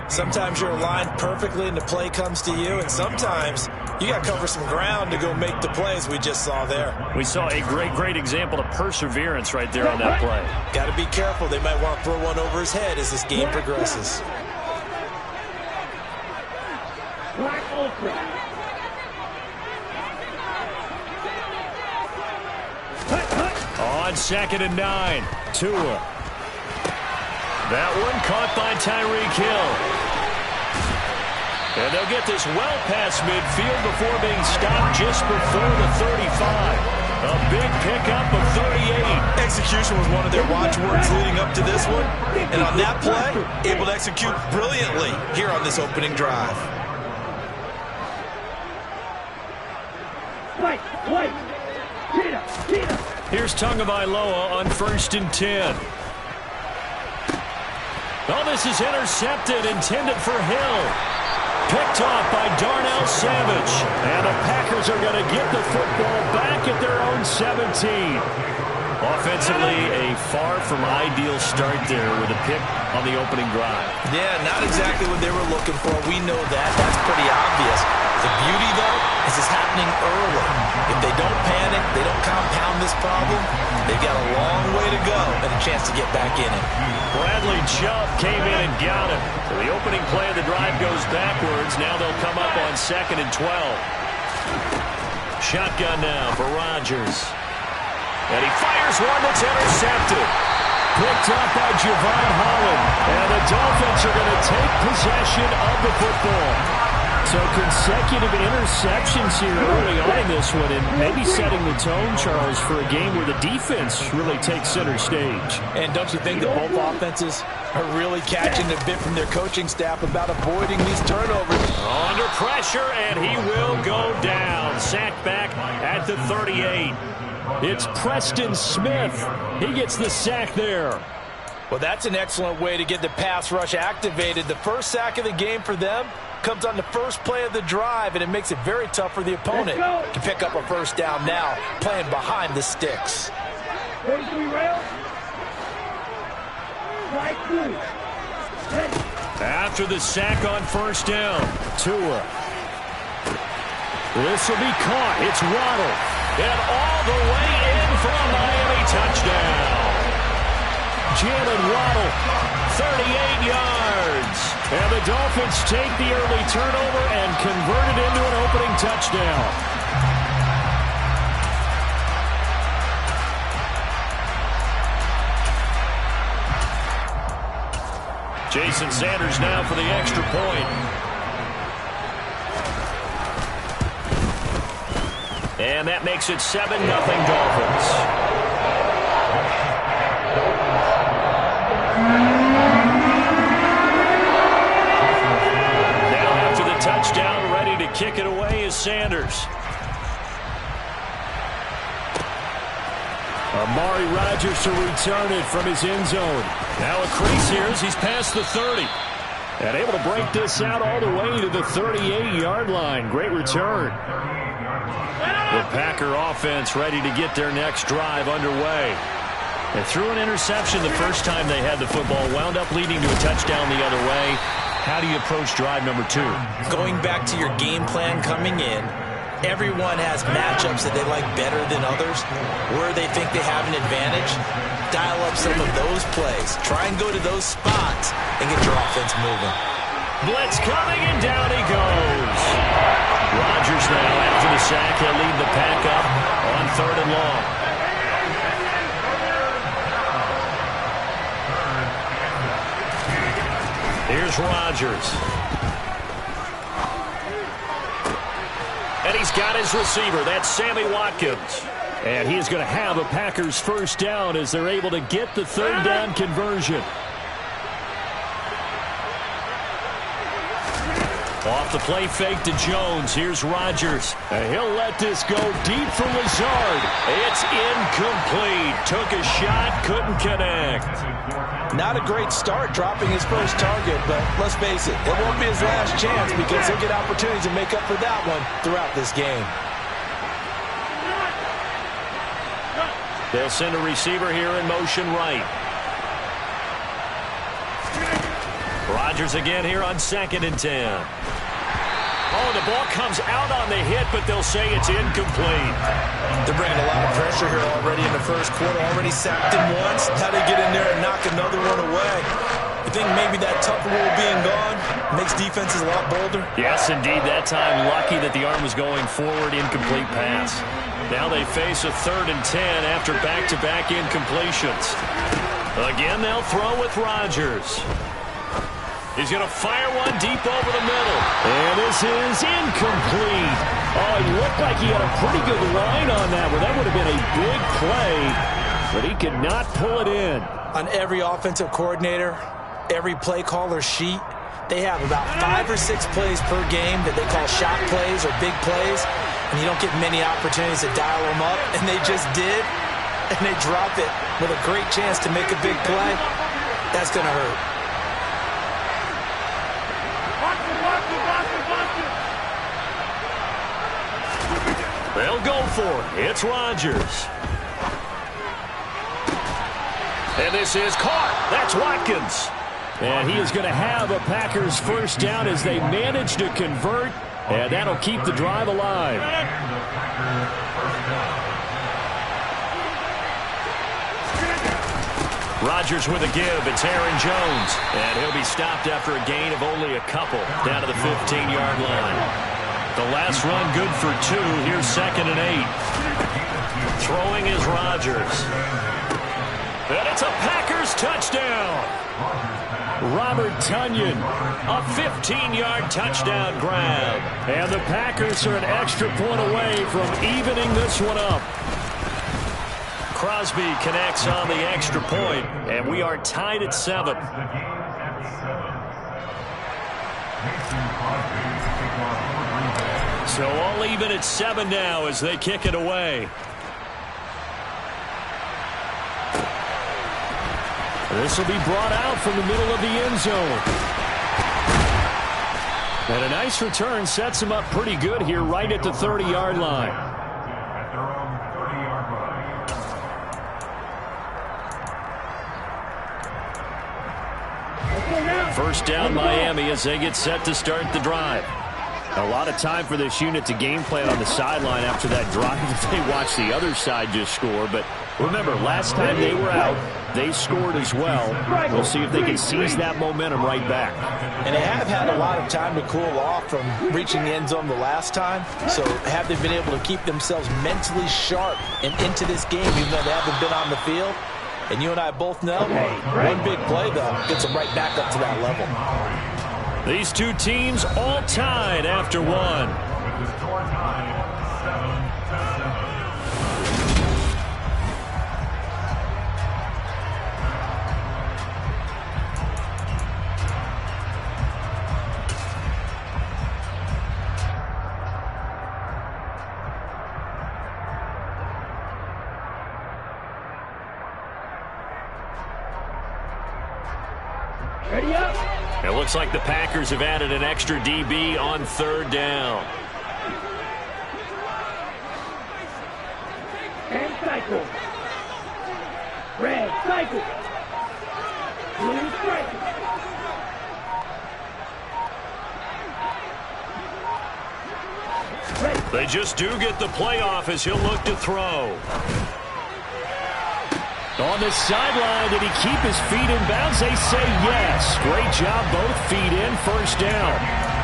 Sometimes you're aligned perfectly and the play comes to you, and sometimes you got to cover some ground to go make the plays we just saw there. We saw a great example of perseverance right there on that play. Got to be careful. They might want to throw one over his head as this game progresses. On 2nd and 9, Tua. That one caught by Tyreek Hill. And they'll get this well past midfield before being stopped just before the 35. A big pickup of 38. Execution was one of their watchwords leading up to this one. And on that play, able to execute brilliantly here on this opening drive. Here's Tagovailoa on 1st and 10. Oh, this is intercepted, intended for Hill. Picked off by Darnell Savage. And the Packers are going to get the football back at their own 17. Offensively, a far from ideal start there with a pick on the opening drive. Yeah, not exactly what they were looking for. We know that. That's pretty obvious. The beauty, though, is it's happening early. If they don't panic, they don't compound this problem, they've got a long way to go and a chance to get back in it. Bradley Chubb came in and got him. So the opening play of the drive goes backwards. Now they'll come up on 2nd and 12. Shotgun now for Rodgers. And he fires one that's intercepted. Picked up by Javon Holland. And the Dolphins are going to take possession of the football. So consecutive interceptions here early on in this one, and maybe setting the tone, Charles, for a game where the defense really takes center stage. And don't you think that both offenses are really catching a bit from their coaching staff about avoiding these turnovers? Under pressure, and he will go down. Sacked back at the 38. It's Preston Smith. He gets the sack there. Well, that's an excellent way to get the pass rush activated. The first sack of the game for them comes on the first play of the drive, and it makes it very tough for the opponent to pick up a first down now, playing behind the sticks. 43 rail. Right through. After the sack on 1st down, Tua. This will be caught. It's Waddle. And all the way in for a Miami touchdown. Jalen Waddle, 38 yards. And the Dolphins take the early turnover and convert it into an opening touchdown. Jason Sanders now for the extra point. And that makes it 7-0 Dolphins. Touchdown, ready to kick it away is Sanders. Amari Rodgers to return it from his end zone. Now a crease here as he's past the 30. And able to break this out all the way to the 38-yard line. Great return. The Packer offense ready to get their next drive underway. They threw an interception the first time they had the football, wound up leading to a touchdown the other way. How do you approach drive number 2? Going back to your game plan coming in, everyone has matchups that they like better than others, where they think they have an advantage. Dial up some of those plays. Try and go to those spots and get your offense moving. Blitz coming, and down he goes. Rodgers now, after the sack, he'll lead the pack up on 3rd and long. Here's Rodgers. And he's got his receiver. That's Sammy Watkins. And he is going to have a Packers first down as they're able to get the 3rd down conversion. Off the play fake to Jones. Here's Rodgers. And he'll let this go deep for Lazard. It's incomplete. Took a shot, couldn't connect. Not a great start dropping his first target, but let's face it, it won't be his last chance because he'll get opportunities to make up for that one throughout this game. They'll send a receiver here in motion right. Rodgers again here on 2nd and 10. Oh, the ball comes out on the hit, but they'll say it's incomplete. They're bringing a lot of pressure here already in the first quarter. Already sacked him once. How do they get in there and knock another one away? You think maybe that Tucker rule being gone makes defenses a lot bolder? Yes, indeed. That time, lucky that the arm was going forward. Incomplete pass. Now they face a 3rd and 10 after back-to-back incompletions. Again, they'll throw with Rodgers. He's going to fire one deep over the middle. And this is incomplete. Oh, it looked like he had a pretty good line on that one. That would have been a big play, but he could not pull it in. On every offensive coordinator, every play caller sheet, they have about 5 or 6 plays per game that they call shot plays or big plays, and you don't get many opportunities to dial them up, and they just did, and they drop it with a great chance to make a big play. That's going to hurt. They'll go for it. It's Rodgers. And this is caught. That's Watkins. And he is going to have a Packers first down as they manage to convert, and that'll keep the drive alive. Rodgers with a give. It's Aaron Jones. And he'll be stopped after a gain of only a couple down to the 15-yard line. The last run good for 2. Here's 2nd and 8. Throwing is Rodgers. And it's a Packers touchdown. Robert Tonyan, a 15-yard touchdown grab. And the Packers are an extra point away from evening this one up. Crosby connects on the extra point, and we are tied at 7. So all even at 7 now as they kick it away. This will be brought out from the middle of the end zone. And a nice return sets him up pretty good here right at the 30-yard line. At their own 30-yard line. First down Miami as they get set to start the drive. A lot of time for this unit to game plan on the sideline after that drive that they watched the other side just score. But remember, last time they were out, they scored as well. We'll see if they can seize that momentum right back. And they have had a lot of time to cool off from reaching the end zone the last time. So have they been able to keep themselves mentally sharp and into this game even though they haven't been on the field? And you and I both know one big play, though, gets them right back up to that level. These two teams all tied after 1. With the score tied 7-7. Ready up. It looks like the Packers have added an extra DB on 3rd down. And cycle. Red. Cycle. Blue strike. They just do get the playoff as he'll look to throw. On the sideline, did he keep his feet in bounds? They say yes. Great job, both feet in, first down.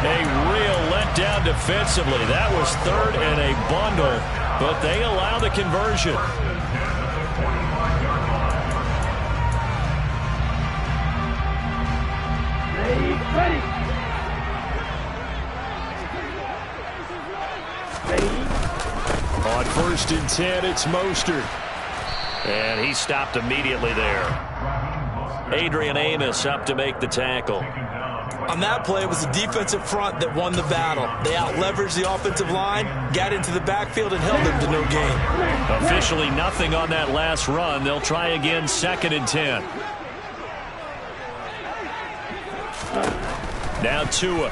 A real letdown defensively. That was third and a bundle, but they allow the conversion. Ready. On 1st and 10, it's Mostert. And he stopped immediately there. Adrian Amos up to make the tackle. On that play, it was the defensive front that won the battle. They out-leveraged the offensive line, got into the backfield, and held them to no gain. Officially nothing on that last run. They'll try again, 2nd and 10. Now Tua.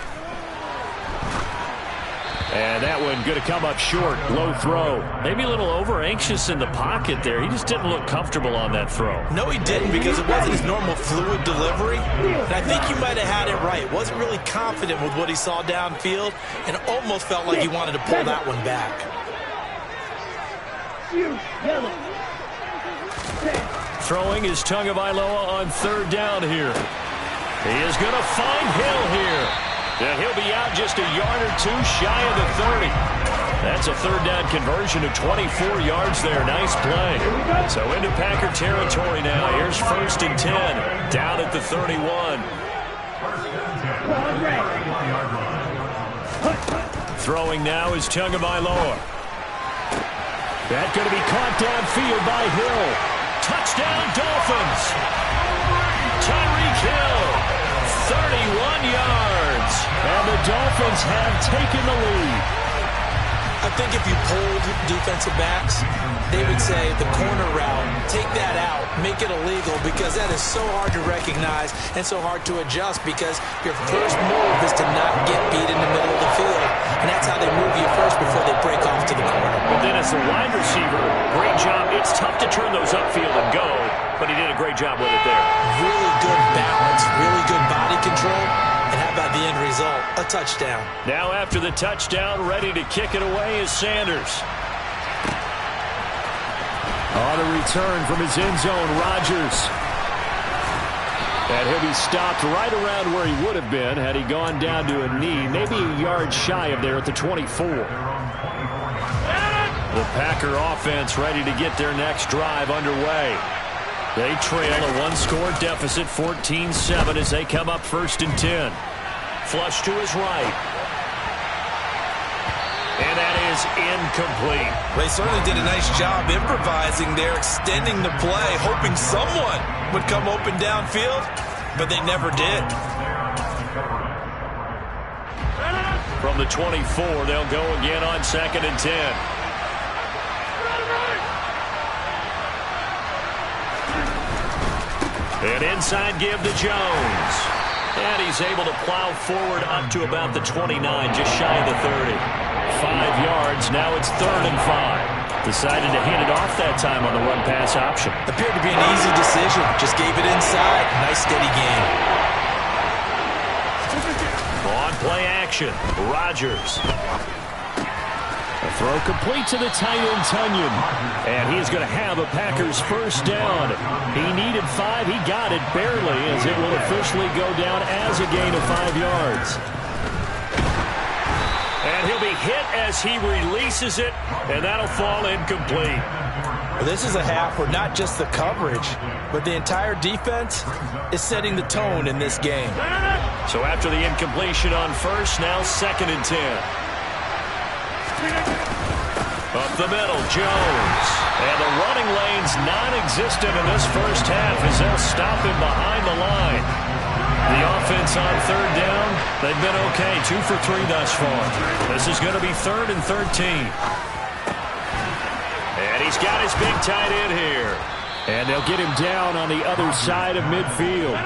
And that one going to come up short. Low throw. Maybe a little over-anxious in the pocket there. He just didn't look comfortable on that throw. No, he didn't, because it wasn't his normal fluid delivery. And I think you might have had it right. Wasn't really confident with what he saw downfield and almost felt like he wanted to pull that one back. Throwing is Tagovailoa on 3rd down here. He is going to find Hill here. And he'll be out just a yard or two shy of the 30. That's a 3rd down conversion of 24 yards there. Nice play. So into Packer territory now. Here's 1st and 10. Down at the 31. Throwing now is Tagovailoa. That's going to be caught downfield by Hill. Touchdown Dolphins. Tyreek Hill. 31 yards. And the Dolphins have taken the lead. I think if you polled defensive backs, they would say the corner route, take that out, make it illegal, because that is so hard to recognize and so hard to adjust, because your first move is to not get beat in the middle of the field. And that's how they move you first before they break off to the corner. But then as a wide receiver, great job. It's tough to turn those upfield and go, but he did a great job with it there. Really good balance, really good body control. And how about the end result? A touchdown. Now after the touchdown, ready to kick it away is Sanders. On a return from his end zone, Rodgers. And he'll be stopped right around where he would have been had he gone down to a knee, maybe a yard shy of there at the 24. The Packer offense ready to get their next drive underway. They trail a one-score deficit, 14-7, as they come up 1st and 10. Flush to his right. And that is incomplete. They certainly did a nice job improvising there, extending the play, hoping someone would come open downfield, but they never did. From the 24, they'll go again on 2nd and 10. And inside give to Jones. And he's able to plow forward up to about the 29, just shy of the 30. 5 yards, now it's 3rd and 5. Decided to hand it off that time on the run-pass option. Appeared to be an easy decision. Just gave it inside. Nice steady gain. On play action, Rodgers. A throw complete to the tight end, Tunyon. And he's going to have a Packers first down. He needed 5. He got it barely, as it will officially go down as a gain of 5 yards. And he'll be hit as he releases it, and that'll fall incomplete. Well, this is a half where not just the coverage, but the entire defense is setting the tone in this game. So after the incompletion on 1st, now 2nd and 10. Up the middle, Jones. And the running lane's non-existent in this first half as they'll stop him behind the line. The offense on 3rd down, they've been okay. 2 for 3 thus far. This is going to be 3rd and 13. And he's got his big tight end here. And they'll get him down on the other side of midfield.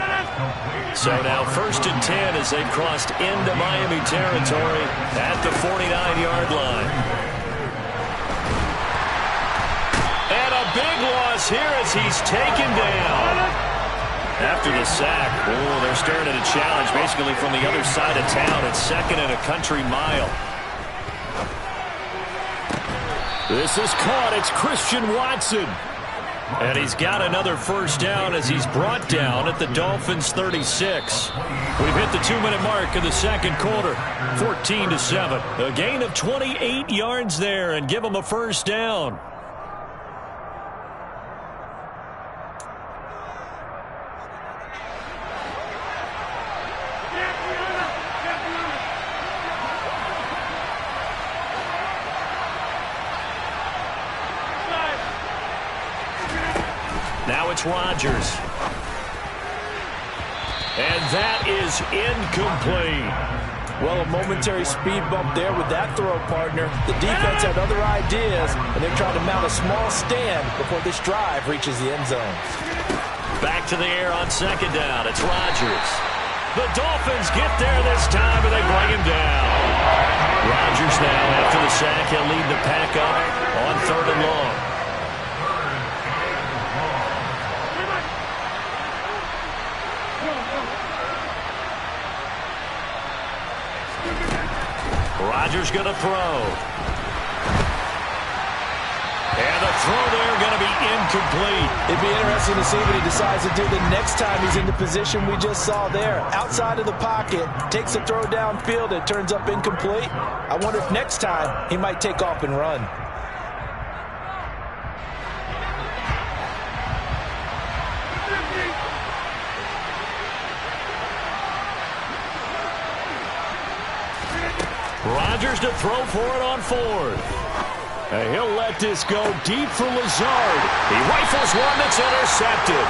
So now 1st and 10 as they've crossed into Miami territory at the 49-yard line. And a a big loss here as he's taken down. After the sack, they're staring at a challenge basically from the other side of town. It's second and a country mile. This is caught. It's Christian Watson. And he's got another first down as he's brought down at the Dolphins' 36. We've hit the 2-minute mark in the second quarter. 14-7. A gain of 28 yards there and give him a first down. Now it's Rodgers. And that is incomplete. Well, a momentary speed bump there with that throw, partner. The defense had other ideas, and they're trying to mount a small stand before this drive reaches the end zone. Back to the air on second down. It's Rodgers. The Dolphins get there this time, and they bring him down. Rodgers now, after the sack, he'll lead the pack up on 3rd and long. Rodgers going to throw. And the throw there going to be incomplete. It'd be interesting to see what he decides to do the next time he's in the position we just saw there. Outside of the pocket, takes a throw downfield, it turns up incomplete. I wonder if next time he might take off and run. Rodgers to throw for it on 4th. And he'll let this go deep for Lazard. He rifles one that's intercepted.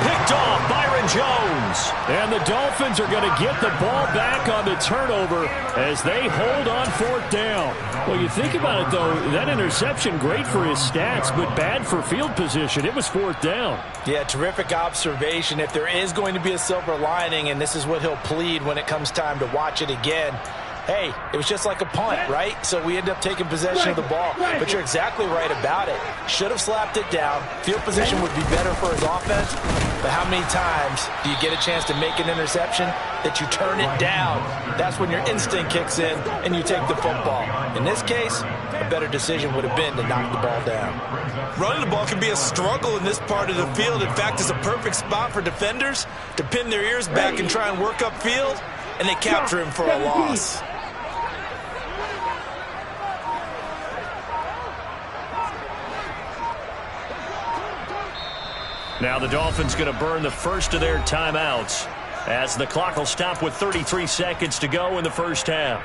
Picked off Byron Jones. And the Dolphins are going to get the ball back on the turnover as they hold on 4th down. Well, you think about it, though, that interception, great for his stats, but bad for field position. It was 4th down. Yeah, terrific observation. If there is going to be a silver lining, and this is what he'll plead when it comes time to watch it again, hey, it was just like a punt, right? So we end up taking possession of the ball. But you're exactly right about it. Should have slapped it down. Field position would be better for his offense. But how many times do you get a chance to make an interception that you turn it down? That's when your instinct kicks in and you take the football. In this case, a better decision would have been to knock the ball down. Running the ball can be a struggle in this part of the field. In fact, it's a perfect spot for defenders to pin their ears back and try and work upfield, and they capture him for a loss. Now the Dolphins going to burn the first of their timeouts as the clock will stop with 33 seconds to go in the first half.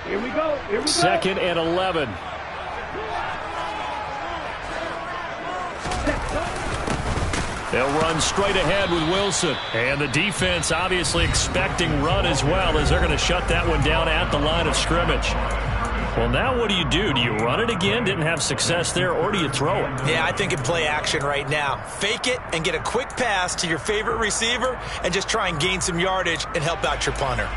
Here we go. Here we go. 2nd and 11. They'll run straight ahead with Wilson. And the defense obviously expecting run as well as they're going to shut that one down at the line of scrimmage. Well, now what do? Do you run it again? Didn't have success there, or do you throw it? Yeah, I think in play action right now. Fake it and get a quick pass to your favorite receiver and just try and gain some yardage and help out your punter.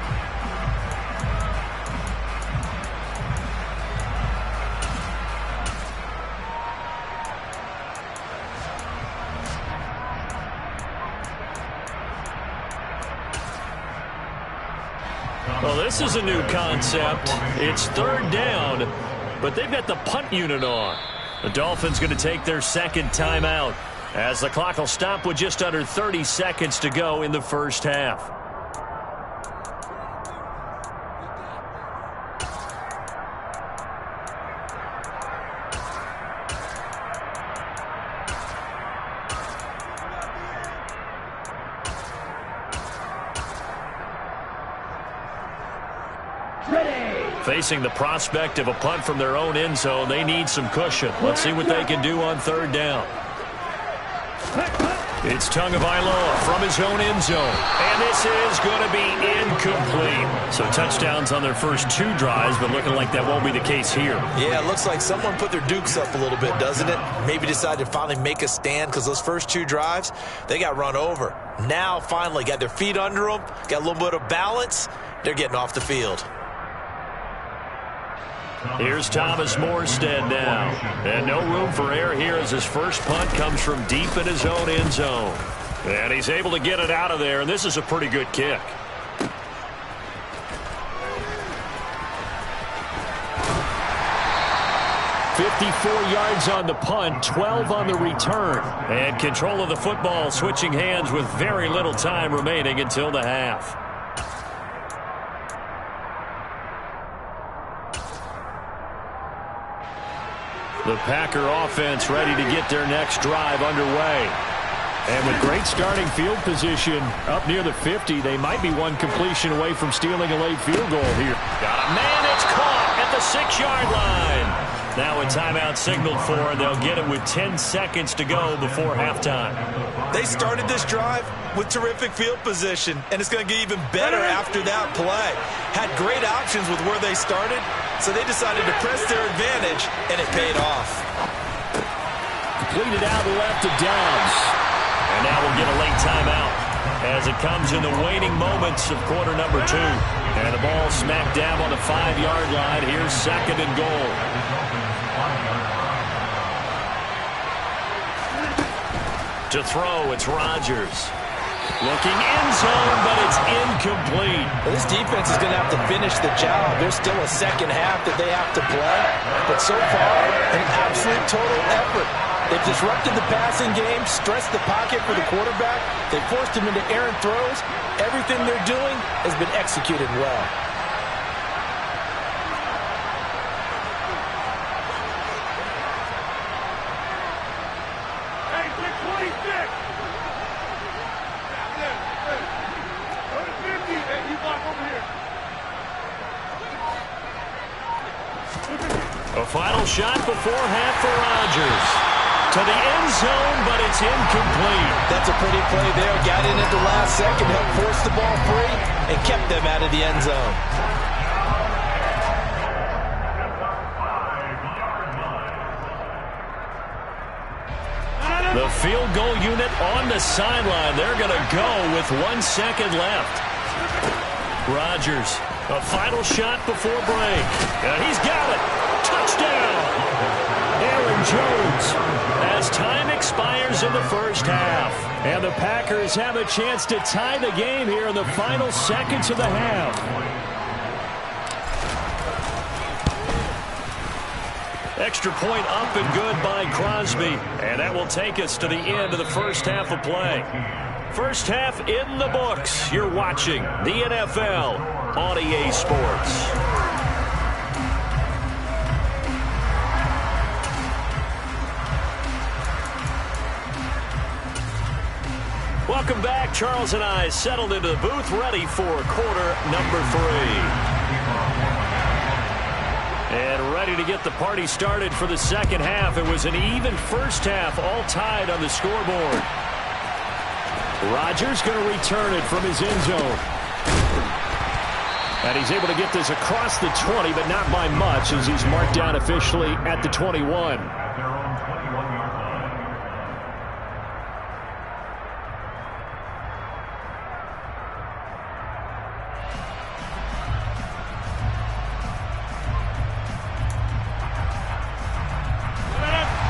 Well, this is a new concept. It's 3rd down, but they've got the punt unit on. The Dolphins going to take their second timeout as the clock will stop with just under 30 seconds to go in the first half. Facing the prospect of a punt from their own end zone, they need some cushion. Let's see what they can do on 3rd down. It's Tagovailoa from his own end zone. And this is going to be incomplete. So touchdowns on their first 2 drives, but looking like that won't be the case here. Yeah, it looks like someone put their dukes up a little bit, doesn't it? Maybe decided to finally make a stand because those first 2 drives, they got run over. Now, finally, got their feet under them, got a little bit of balance. They're getting off the field. Here's Thomas Morstead now. And no room for error here as his first punt comes from deep in his own end zone. And he's able to get it out of there, and this is a pretty good kick. "54 yards on the punt, 12 on the return. And control of the football switching hands with very little time remaining until the half. The Packer offense ready to get their next drive underway. And with great starting field position up near the 50, they might be one completion away from stealing a late field goal here. Got a man, it's caught at the 6-yard line. Now a timeout signaled for, and they'll get it with 10 seconds to go before halftime. They started this drive with terrific field position, and it's going to get even better after that play. Had great options with where they started, so they decided to press their advantage, and it paid off. Completed out left to Downs. And now we'll get a late timeout as it comes in the waning moments of quarter number 2. And the ball smack dab on the 5-yard line. Here's 2nd and goal. To throw, it's Rodgers. Looking end zone, but it's incomplete. Well, this defense is going to have to finish the job. There's still a second half that they have to play. But so far, an absolute total effort. They've disrupted the passing game, stressed the pocket for the quarterback. They've forced him into errant throws. Everything they're doing has been executed well. A final shot before half for Rodgers. To the end zone, but it's incomplete. That's a pretty play there. Got in at the last second, helped force the ball free, and kept them out of the end zone. The field goal unit on the sideline. They're going to go with 1 second left. Rodgers, a final shot before break. And he's got it. Touchdown. Aaron Jones as time expires in the first half. And the Packers have a chance to tie the game here in the final seconds of the half. Extra point up and good by Crosby. And that will take us to the end of the first half of play. First half in the books. You're watching the NFL on EA Sports. Welcome back. Charles and I settled into the booth, ready for quarter number 3. And ready to get the party started for the second half. It was an even first half, all tied on the scoreboard. Rodgers going to return it from his end zone. And he's able to get this across the 20, but not by much, as he's marked down officially at the 21. At their own 21-yard line.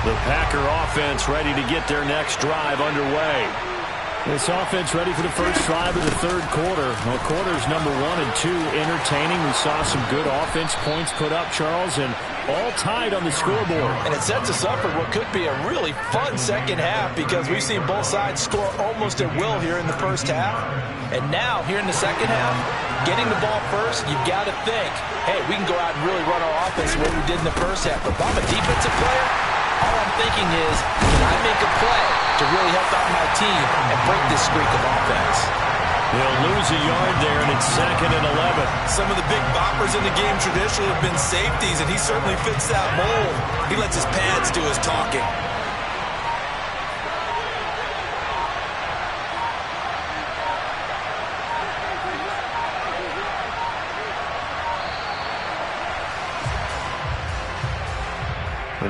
The Packer offense ready to get their next drive underway. This offense ready for the first drive of the third quarter. Well, quarters number 1 and 2 entertaining. We saw some good offense points put up, Charles, and all tied on the scoreboard. And it sets us up for what could be a really fun second half, because we've seen both sides score almost at will here in the first half. And now, here in the second half, getting the ball first, you've got to think, hey, we can go out and really run our offense the way we did in the first half. But if I'm a defensive player, all I'm thinking is, can I make a play to really help out my team and break this streak of offense? They'll lose a yard there, and it's 2nd and 11. Some of the big boppers in the game traditionally have been safeties, and he certainly fits that mold. He lets his pads do his talking.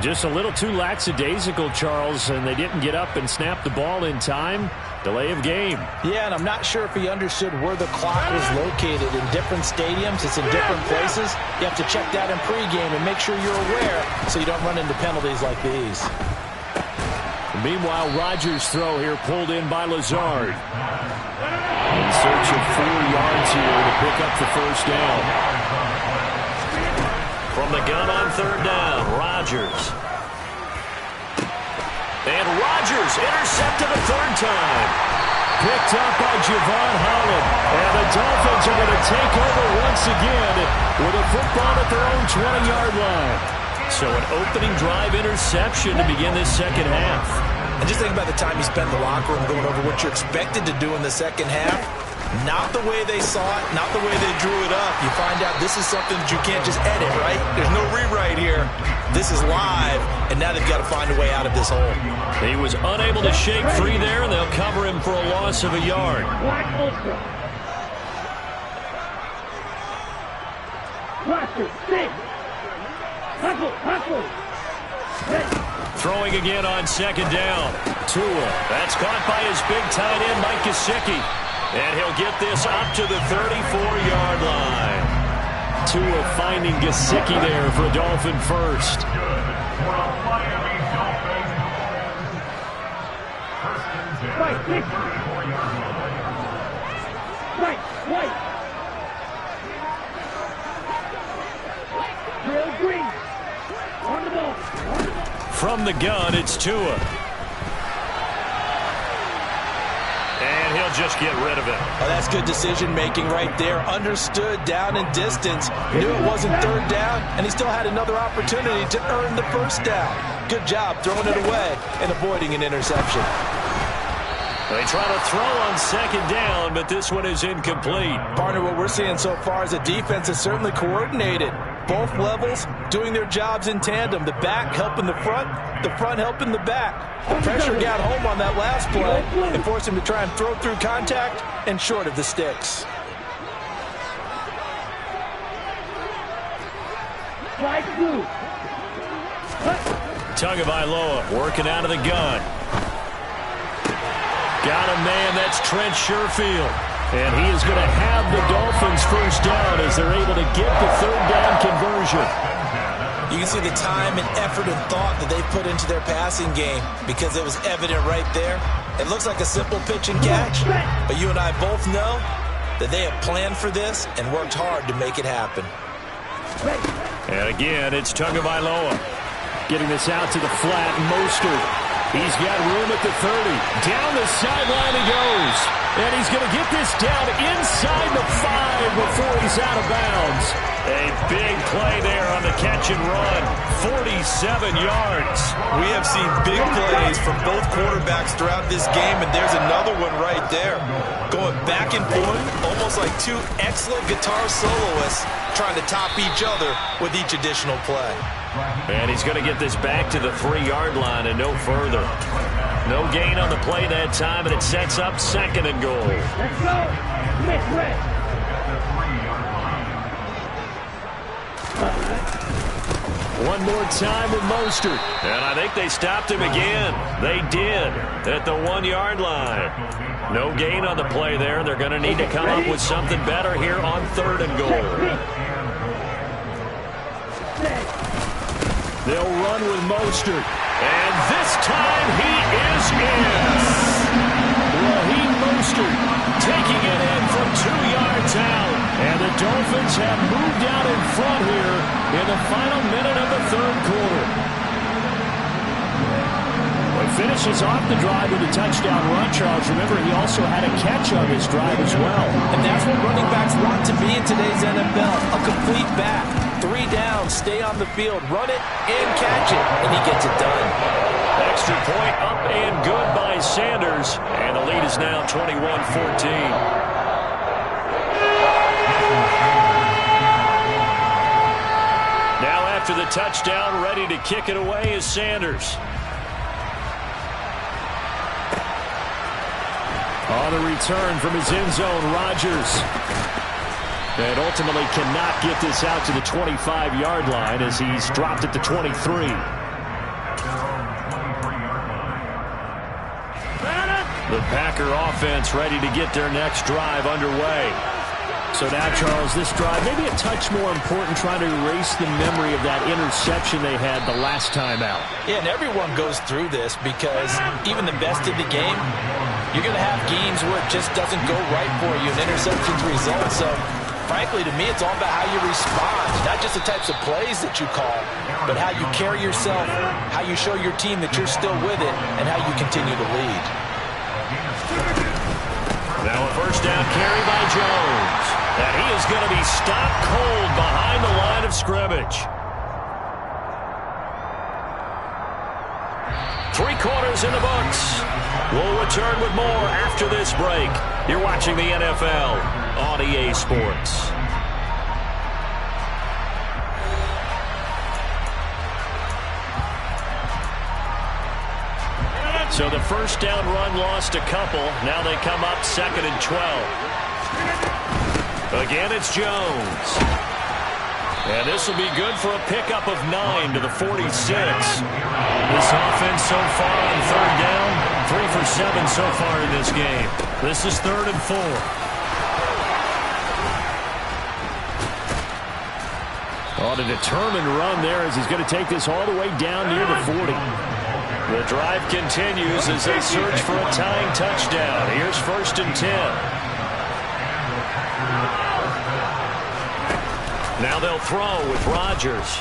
Just a little too lackadaisical, Charles, and they didn't get up and snap the ball in time. Delay of game. Yeah, and I'm not sure if he understood where the clock was located. In different stadiums, it's in different places. You have to check that in pregame and make sure you're aware so you don't run into penalties like these. Meanwhile, Rodgers' throw here pulled in by Lazard. In search of 4 yards here to pick up the first down. From the gun on third down, Rodgers. And Rodgers intercepted a third time. Picked up by Javon Holland. And the Dolphins are going to take over once again with a football at their own 20-yard line. So an opening drive interception to begin this second half. And just think about the time you spent in the locker room going over what you're expected to do in the second half. Not the way they saw it, not the way they drew it up. You find out this is something that you can't just edit, right? There's no rewrite here. This is live, and now they've got to find a way out of this hole. He was unable to shake free there, and they'll cover him for a loss of a yard. Throwing again on second down. Tua. That's caught by his big tight end, Mike Gesicki. And he'll get this up to the 34-yard line. Tua finding Gesicki there for a Dolphin first. From the gun, it's Tua. And he'll just get rid of it. Oh, that's good decision-making right there. Understood down and distance. Knew it wasn't third down, and he still had another opportunity to earn the first down. Good job throwing it away and avoiding an interception. They try to throw on second down, but this one is incomplete. Partner, what we're seeing so far is a defense is certainly coordinated. Both levels doing their jobs in tandem. The back helping the front helping the back. The pressure got home on that last play and forced him to try and throw through contact and short of the sticks. Tagovailoa working out of the gun. Got a man, that's Trent Sherfield. And he is going to have the Dolphins first down as they're able to get the third down conversion. You can see the time and effort and thought that they put into their passing game because it was evident right there. It looks like a simple pitch and catch, but you and I both know that they have planned for this and worked hard to make it happen. And again, it's Tagovailoa. Getting this out to the flat, Mostert. He's got room at the 30. Down the sideline he goes. And he's going to get this down inside the 5 before he's out of bounds. A big play there on the catch and run. 47 yards. We have seen big plays from both quarterbacks throughout this game, and there's another one right there. Going back and forth, almost like two excellent guitar soloists trying to top each other with each additional play. And he's going to get this back to the 3-yard line and no further. No gain on the play that time, and it sets up second and goal. Let's go. One more time with Mostert. And I think they stopped him again. They did at the 1-yard line. No gain on the play there. They're going to need to come up with something better here on third and goal. They'll run with Mostert. And this time he is in. Raheem Mostert taking it in from 2 yards out. And the Dolphins have moved out in front here in the final minute of the third quarter. He finishes off the drive with a touchdown run, Charles. Remember, he also had a catch on his drive as well. And that's what running backs want to be in today's NFL, a complete back. 3 down, stay on the field, run it, and catch it, and he gets it done. Extra point up and good by Sanders. And the lead is now 21-14. Now after the touchdown, ready to kick it away is Sanders. On the return from his end zone, Rodgers. And ultimately cannot get this out to the 25-yard line as he's dropped at the 23. The Packer offense ready to get their next drive underway. So now, Charles, this drive maybe a touch more important, trying to erase the memory of that interception they had the last time out. Yeah, and everyone goes through this because even the best in the game, you're going to have games where it just doesn't go right for you and interceptions result. So, frankly, to me, it's all about how you respond, not just the types of plays that you call, but how you carry yourself, how you show your team that you're still with it, and how you continue to lead. Now a first down carry by Jones. And he is going to be stopped cold behind the line of scrimmage. 3 quarters in the books. We'll return with more after this break. You're watching the NFL on EA Sports. So the first down run lost a couple. Now they come up 2nd and 12. Again, it's Jones. And this will be good for a pickup of 9 to the 46. This offense so far on 3rd down, 3 for 7 so far in this game. This is 3rd and 4. On a determined run there as he's going to take this all the way down near the 40. The drive continues as they search for a tying touchdown. Here's 1st and 10. Now they'll throw with Rodgers.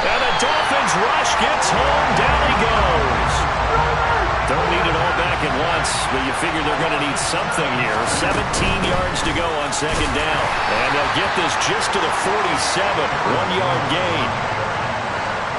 And the Dolphins rush gets home. Down he goes. Don't need it all back at once, but you figure they're going to need something here. 17 yards to go on 2nd down. And they'll get this just to the 47. 1-yard gain.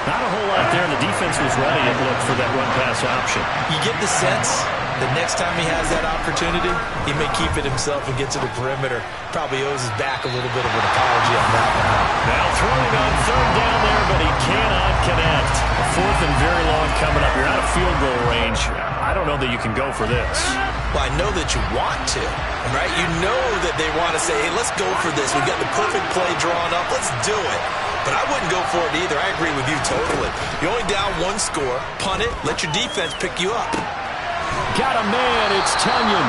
Not a whole lot there. The defense was ready to look for that run-pass option. You get the sense the next time he has that opportunity, he may keep it himself and get to the perimeter. Probably owes his back a little bit of an apology on that one. Now throwing on 3rd down there, but he cannot connect. A 4th and very long coming up. You're out of field goal range. I don't know that you can go for this. Well, I know that you want to, right? You know that they want to say, hey, let's go for this. We've got the perfect play drawn up. Let's do it. But I wouldn't go for it either. I agree with you totally. You're only down 1 score. Punt it. Let your defense pick you up. Got a man. It's Tunyon.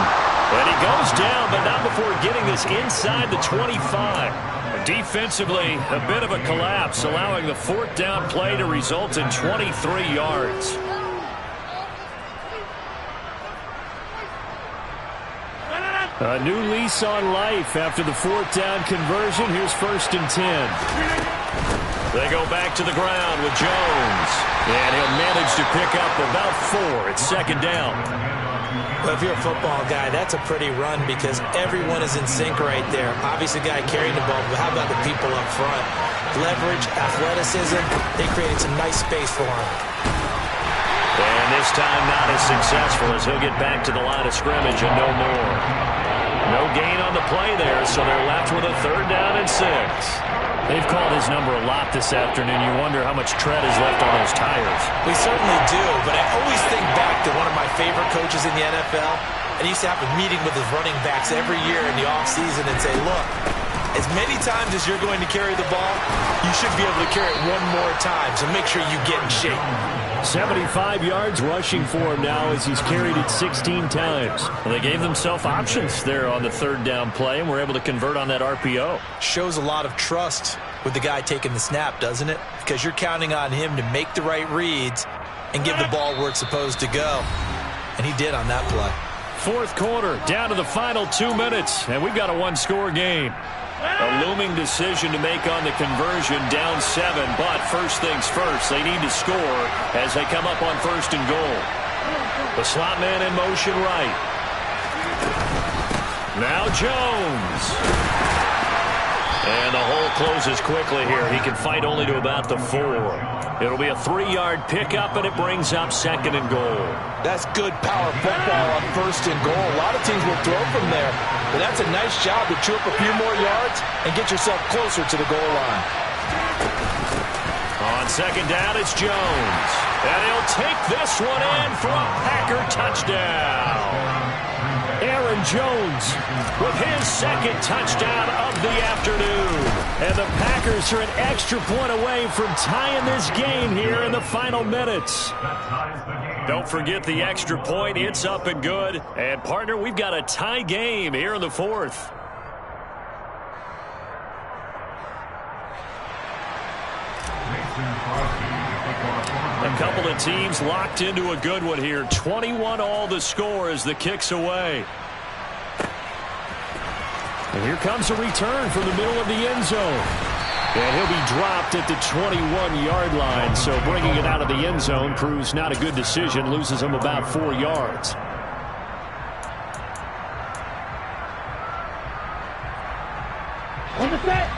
And he goes down, but not before getting this inside the 25. Defensively, a bit of a collapse, allowing the 4th down play to result in 23 yards. A new lease on life after the 4th down conversion. Here's 1st and 10. They go back to the ground with Jones. And he'll manage to pick up about 4. It's 2nd down. Well, if you're a football guy, that's a pretty run because everyone is in sync right there. Obviously, the guy carrying the ball, but how about the people up front? Leverage, athleticism, they created some nice space for him. And this time not as successful as he'll get back to the line of scrimmage and no more. No gain on the play there, so they're left with a 3rd down and 6. They've called his number a lot this afternoon. You wonder how much tread is left on those tires. We certainly do, but I always think back to one of my favorite coaches in the NFL, and he used to have a meeting with his running backs every year in the offseason and say, look, as many times as you're going to carry the ball, you should be able to carry it one more time, so make sure you get in shape. 75 yards rushing for him now as he's carried it 16 times. Well, they gave themselves options there on the 3rd down play and were able to convert on that RPO. Shows a lot of trust with the guy taking the snap, doesn't it? Because you're counting on him to make the right reads and give the ball where it's supposed to go. And he did on that play. 4th quarter, down to the final 2 minutes, and we've got a 1-score game. A looming decision to make on the conversion, down 7, but first things first, they need to score as they come up on 1st and goal. The slot man in motion right. Now Jones. And the hole closes quickly here. He can fight only to about the 4. It'll be a 3-yard pickup, and it brings up 2nd and goal. That's good power football on 1st and goal. A lot of teams will throw from there, but that's a nice job to chew up a few more yards and get yourself closer to the goal line. On 2nd down, it's Jones. And he'll take this one in for a Packer touchdown. Aaron Jones with his 2nd touchdown of the afternoon. And the Packers are an extra point away from tying this game here in the final minutes. That ties the game. Don't forget the extra point. It's up and good. And, partner, we've got a tie game here in the fourth. A couple of teams locked into a good one here. 21-all the score as the kick's away. And here comes a return from the middle of the end zone. And he'll be dropped at the 21-yard line. So bringing it out of the end zone proves not a good decision. Loses him about 4 yards.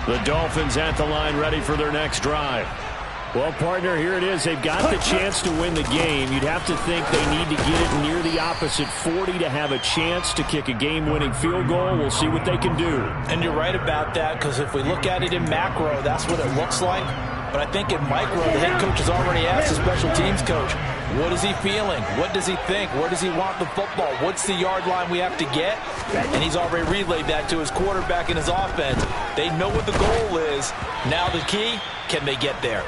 The Dolphins at the line ready for their next drive. Well, partner, here it is. They've got the chance to win the game. You'd have to think they need to get it near the opposite 40 to have a chance to kick a game-winning field goal. We'll see what they can do. And you're right about that, because if we look at it in macro, that's what it looks like. But I think in micro, the head coach has already asked the special teams coach, what is he feeling? What does he think? Where does he want the football? What's the yard line we have to get? And he's already relayed that to his quarterback and his offense. They know what the goal is. Now the key, can they get there?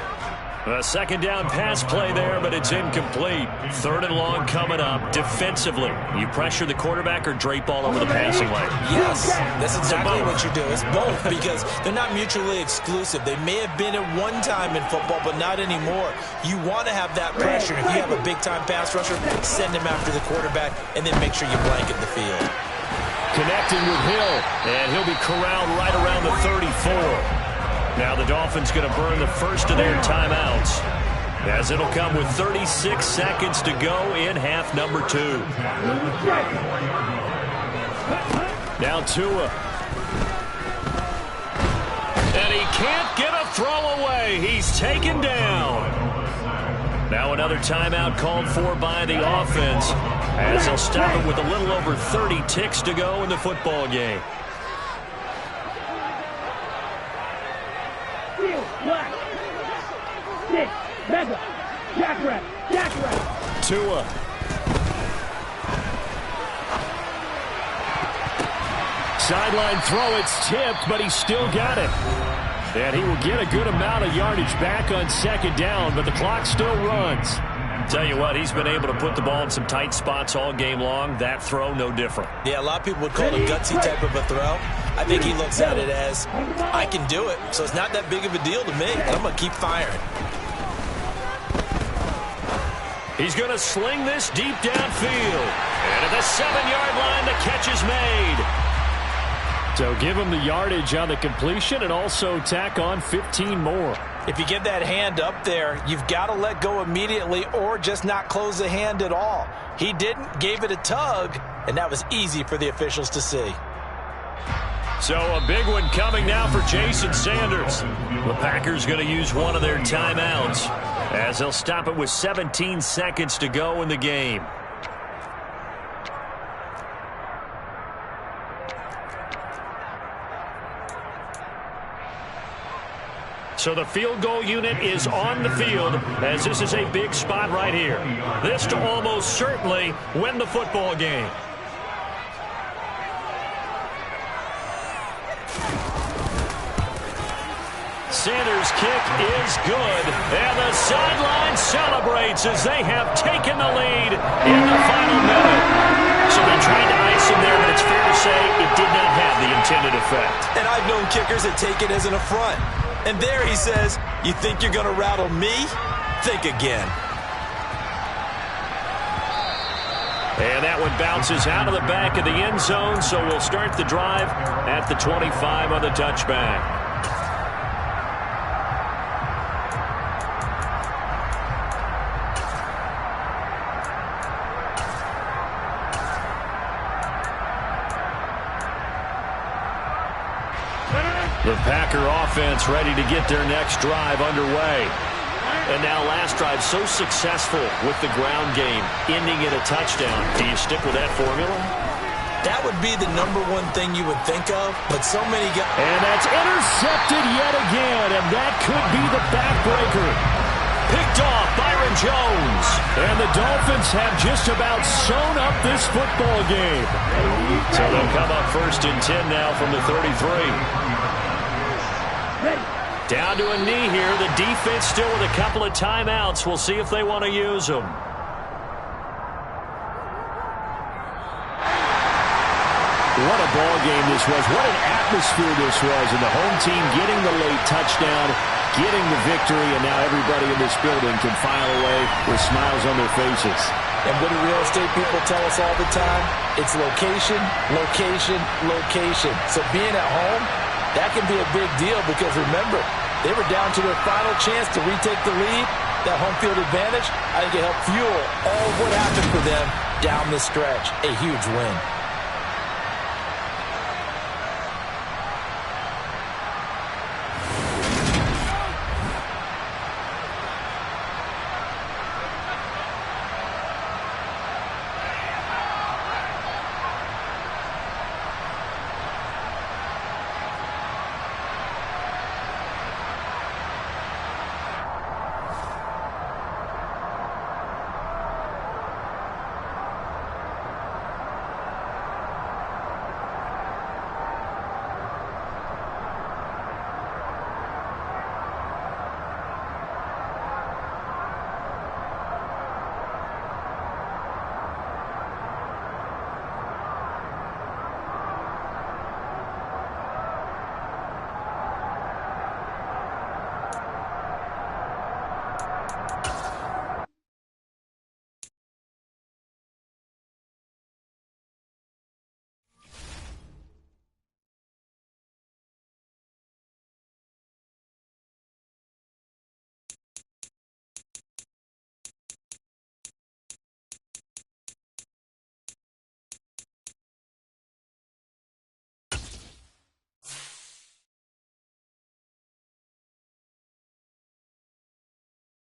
A second down pass play there, but it's incomplete. Third and long coming up. Defensively, you pressure the quarterback or drape all over the passing lane? Yes, that's exactly what you do. It's both, because they're not mutually exclusive. They may have been at one time in football, but not anymore. You want to have that pressure. If you have a big-time pass rusher, send him after the quarterback, and then make sure you blanket the field. Connecting with Hill, and he'll be corralled right around the 34. Now the Dolphins going to burn the first of their timeouts, as it'll come with 36 seconds to go in half number 2. Now Tua. And he can't get a throw away. He's taken down. Now another timeout called for by the offense, as they'll stop it with a little over 30 ticks to go in the football game. Tua. Sideline throw, it's tipped, but he's still got it. And he will get a good amount of yardage back on second down, but the clock still runs. Tell you what, he's been able to put the ball in some tight spots all game long. That throw, no different. Yeah, a lot of people would call it a gutsy type of a throw. I think he looks at it as, I can do it, so it's not that big of a deal to me. I'm going to keep firing. He's going to sling this deep downfield. And at the 7-yard line, the catch is made. So give him the yardage on the completion and also tack on 15 more. If you get that hand up there, you've got to let go immediately or just not close the hand at all. He didn't, gave it a tug, and that was easy for the officials to see. So a big one coming now for Jason Sanders. The Packers going to use one of their timeouts, as they'll stop it with 17 seconds to go in the game. So the field goal unit is on the field, as this is a big spot right here. This to almost certainly win the football game. Sanders' kick is good, and the sideline celebrates as they have taken the lead in the final minute. So they tried to ice him there, but it's fair to say it did not have the intended effect. And I've known kickers that take it as an affront. And there he says, you think you're going to rattle me? Think again. And that one bounces out of the back of the end zone, so we'll start the drive at the 25 on the touchback. The Packer offense ready to get their next drive underway. And now last drive so successful with the ground game, ending in a touchdown. Do you stick with that formula? That would be the number one thing you would think of, but so many guys... And that's intercepted yet again, and that could be the backbreaker. Picked off Byron Jones. And the Dolphins have just about sewn up this football game. So they'll come up first and 10 now from the 33. Down to a knee here. The defense still with a couple of timeouts. We'll see if they want to use them. What a ball game this was. What an atmosphere this was. And the home team getting the late touchdown, getting the victory, and now everybody in this building can file away with smiles on their faces. And what do real estate people tell us all the time? It's location, location, location. So being at home, that can be a big deal because, remember, they were down to their final chance to retake the lead. That home field advantage, I think it helped fuel all of what happened for them down the stretch. A huge win.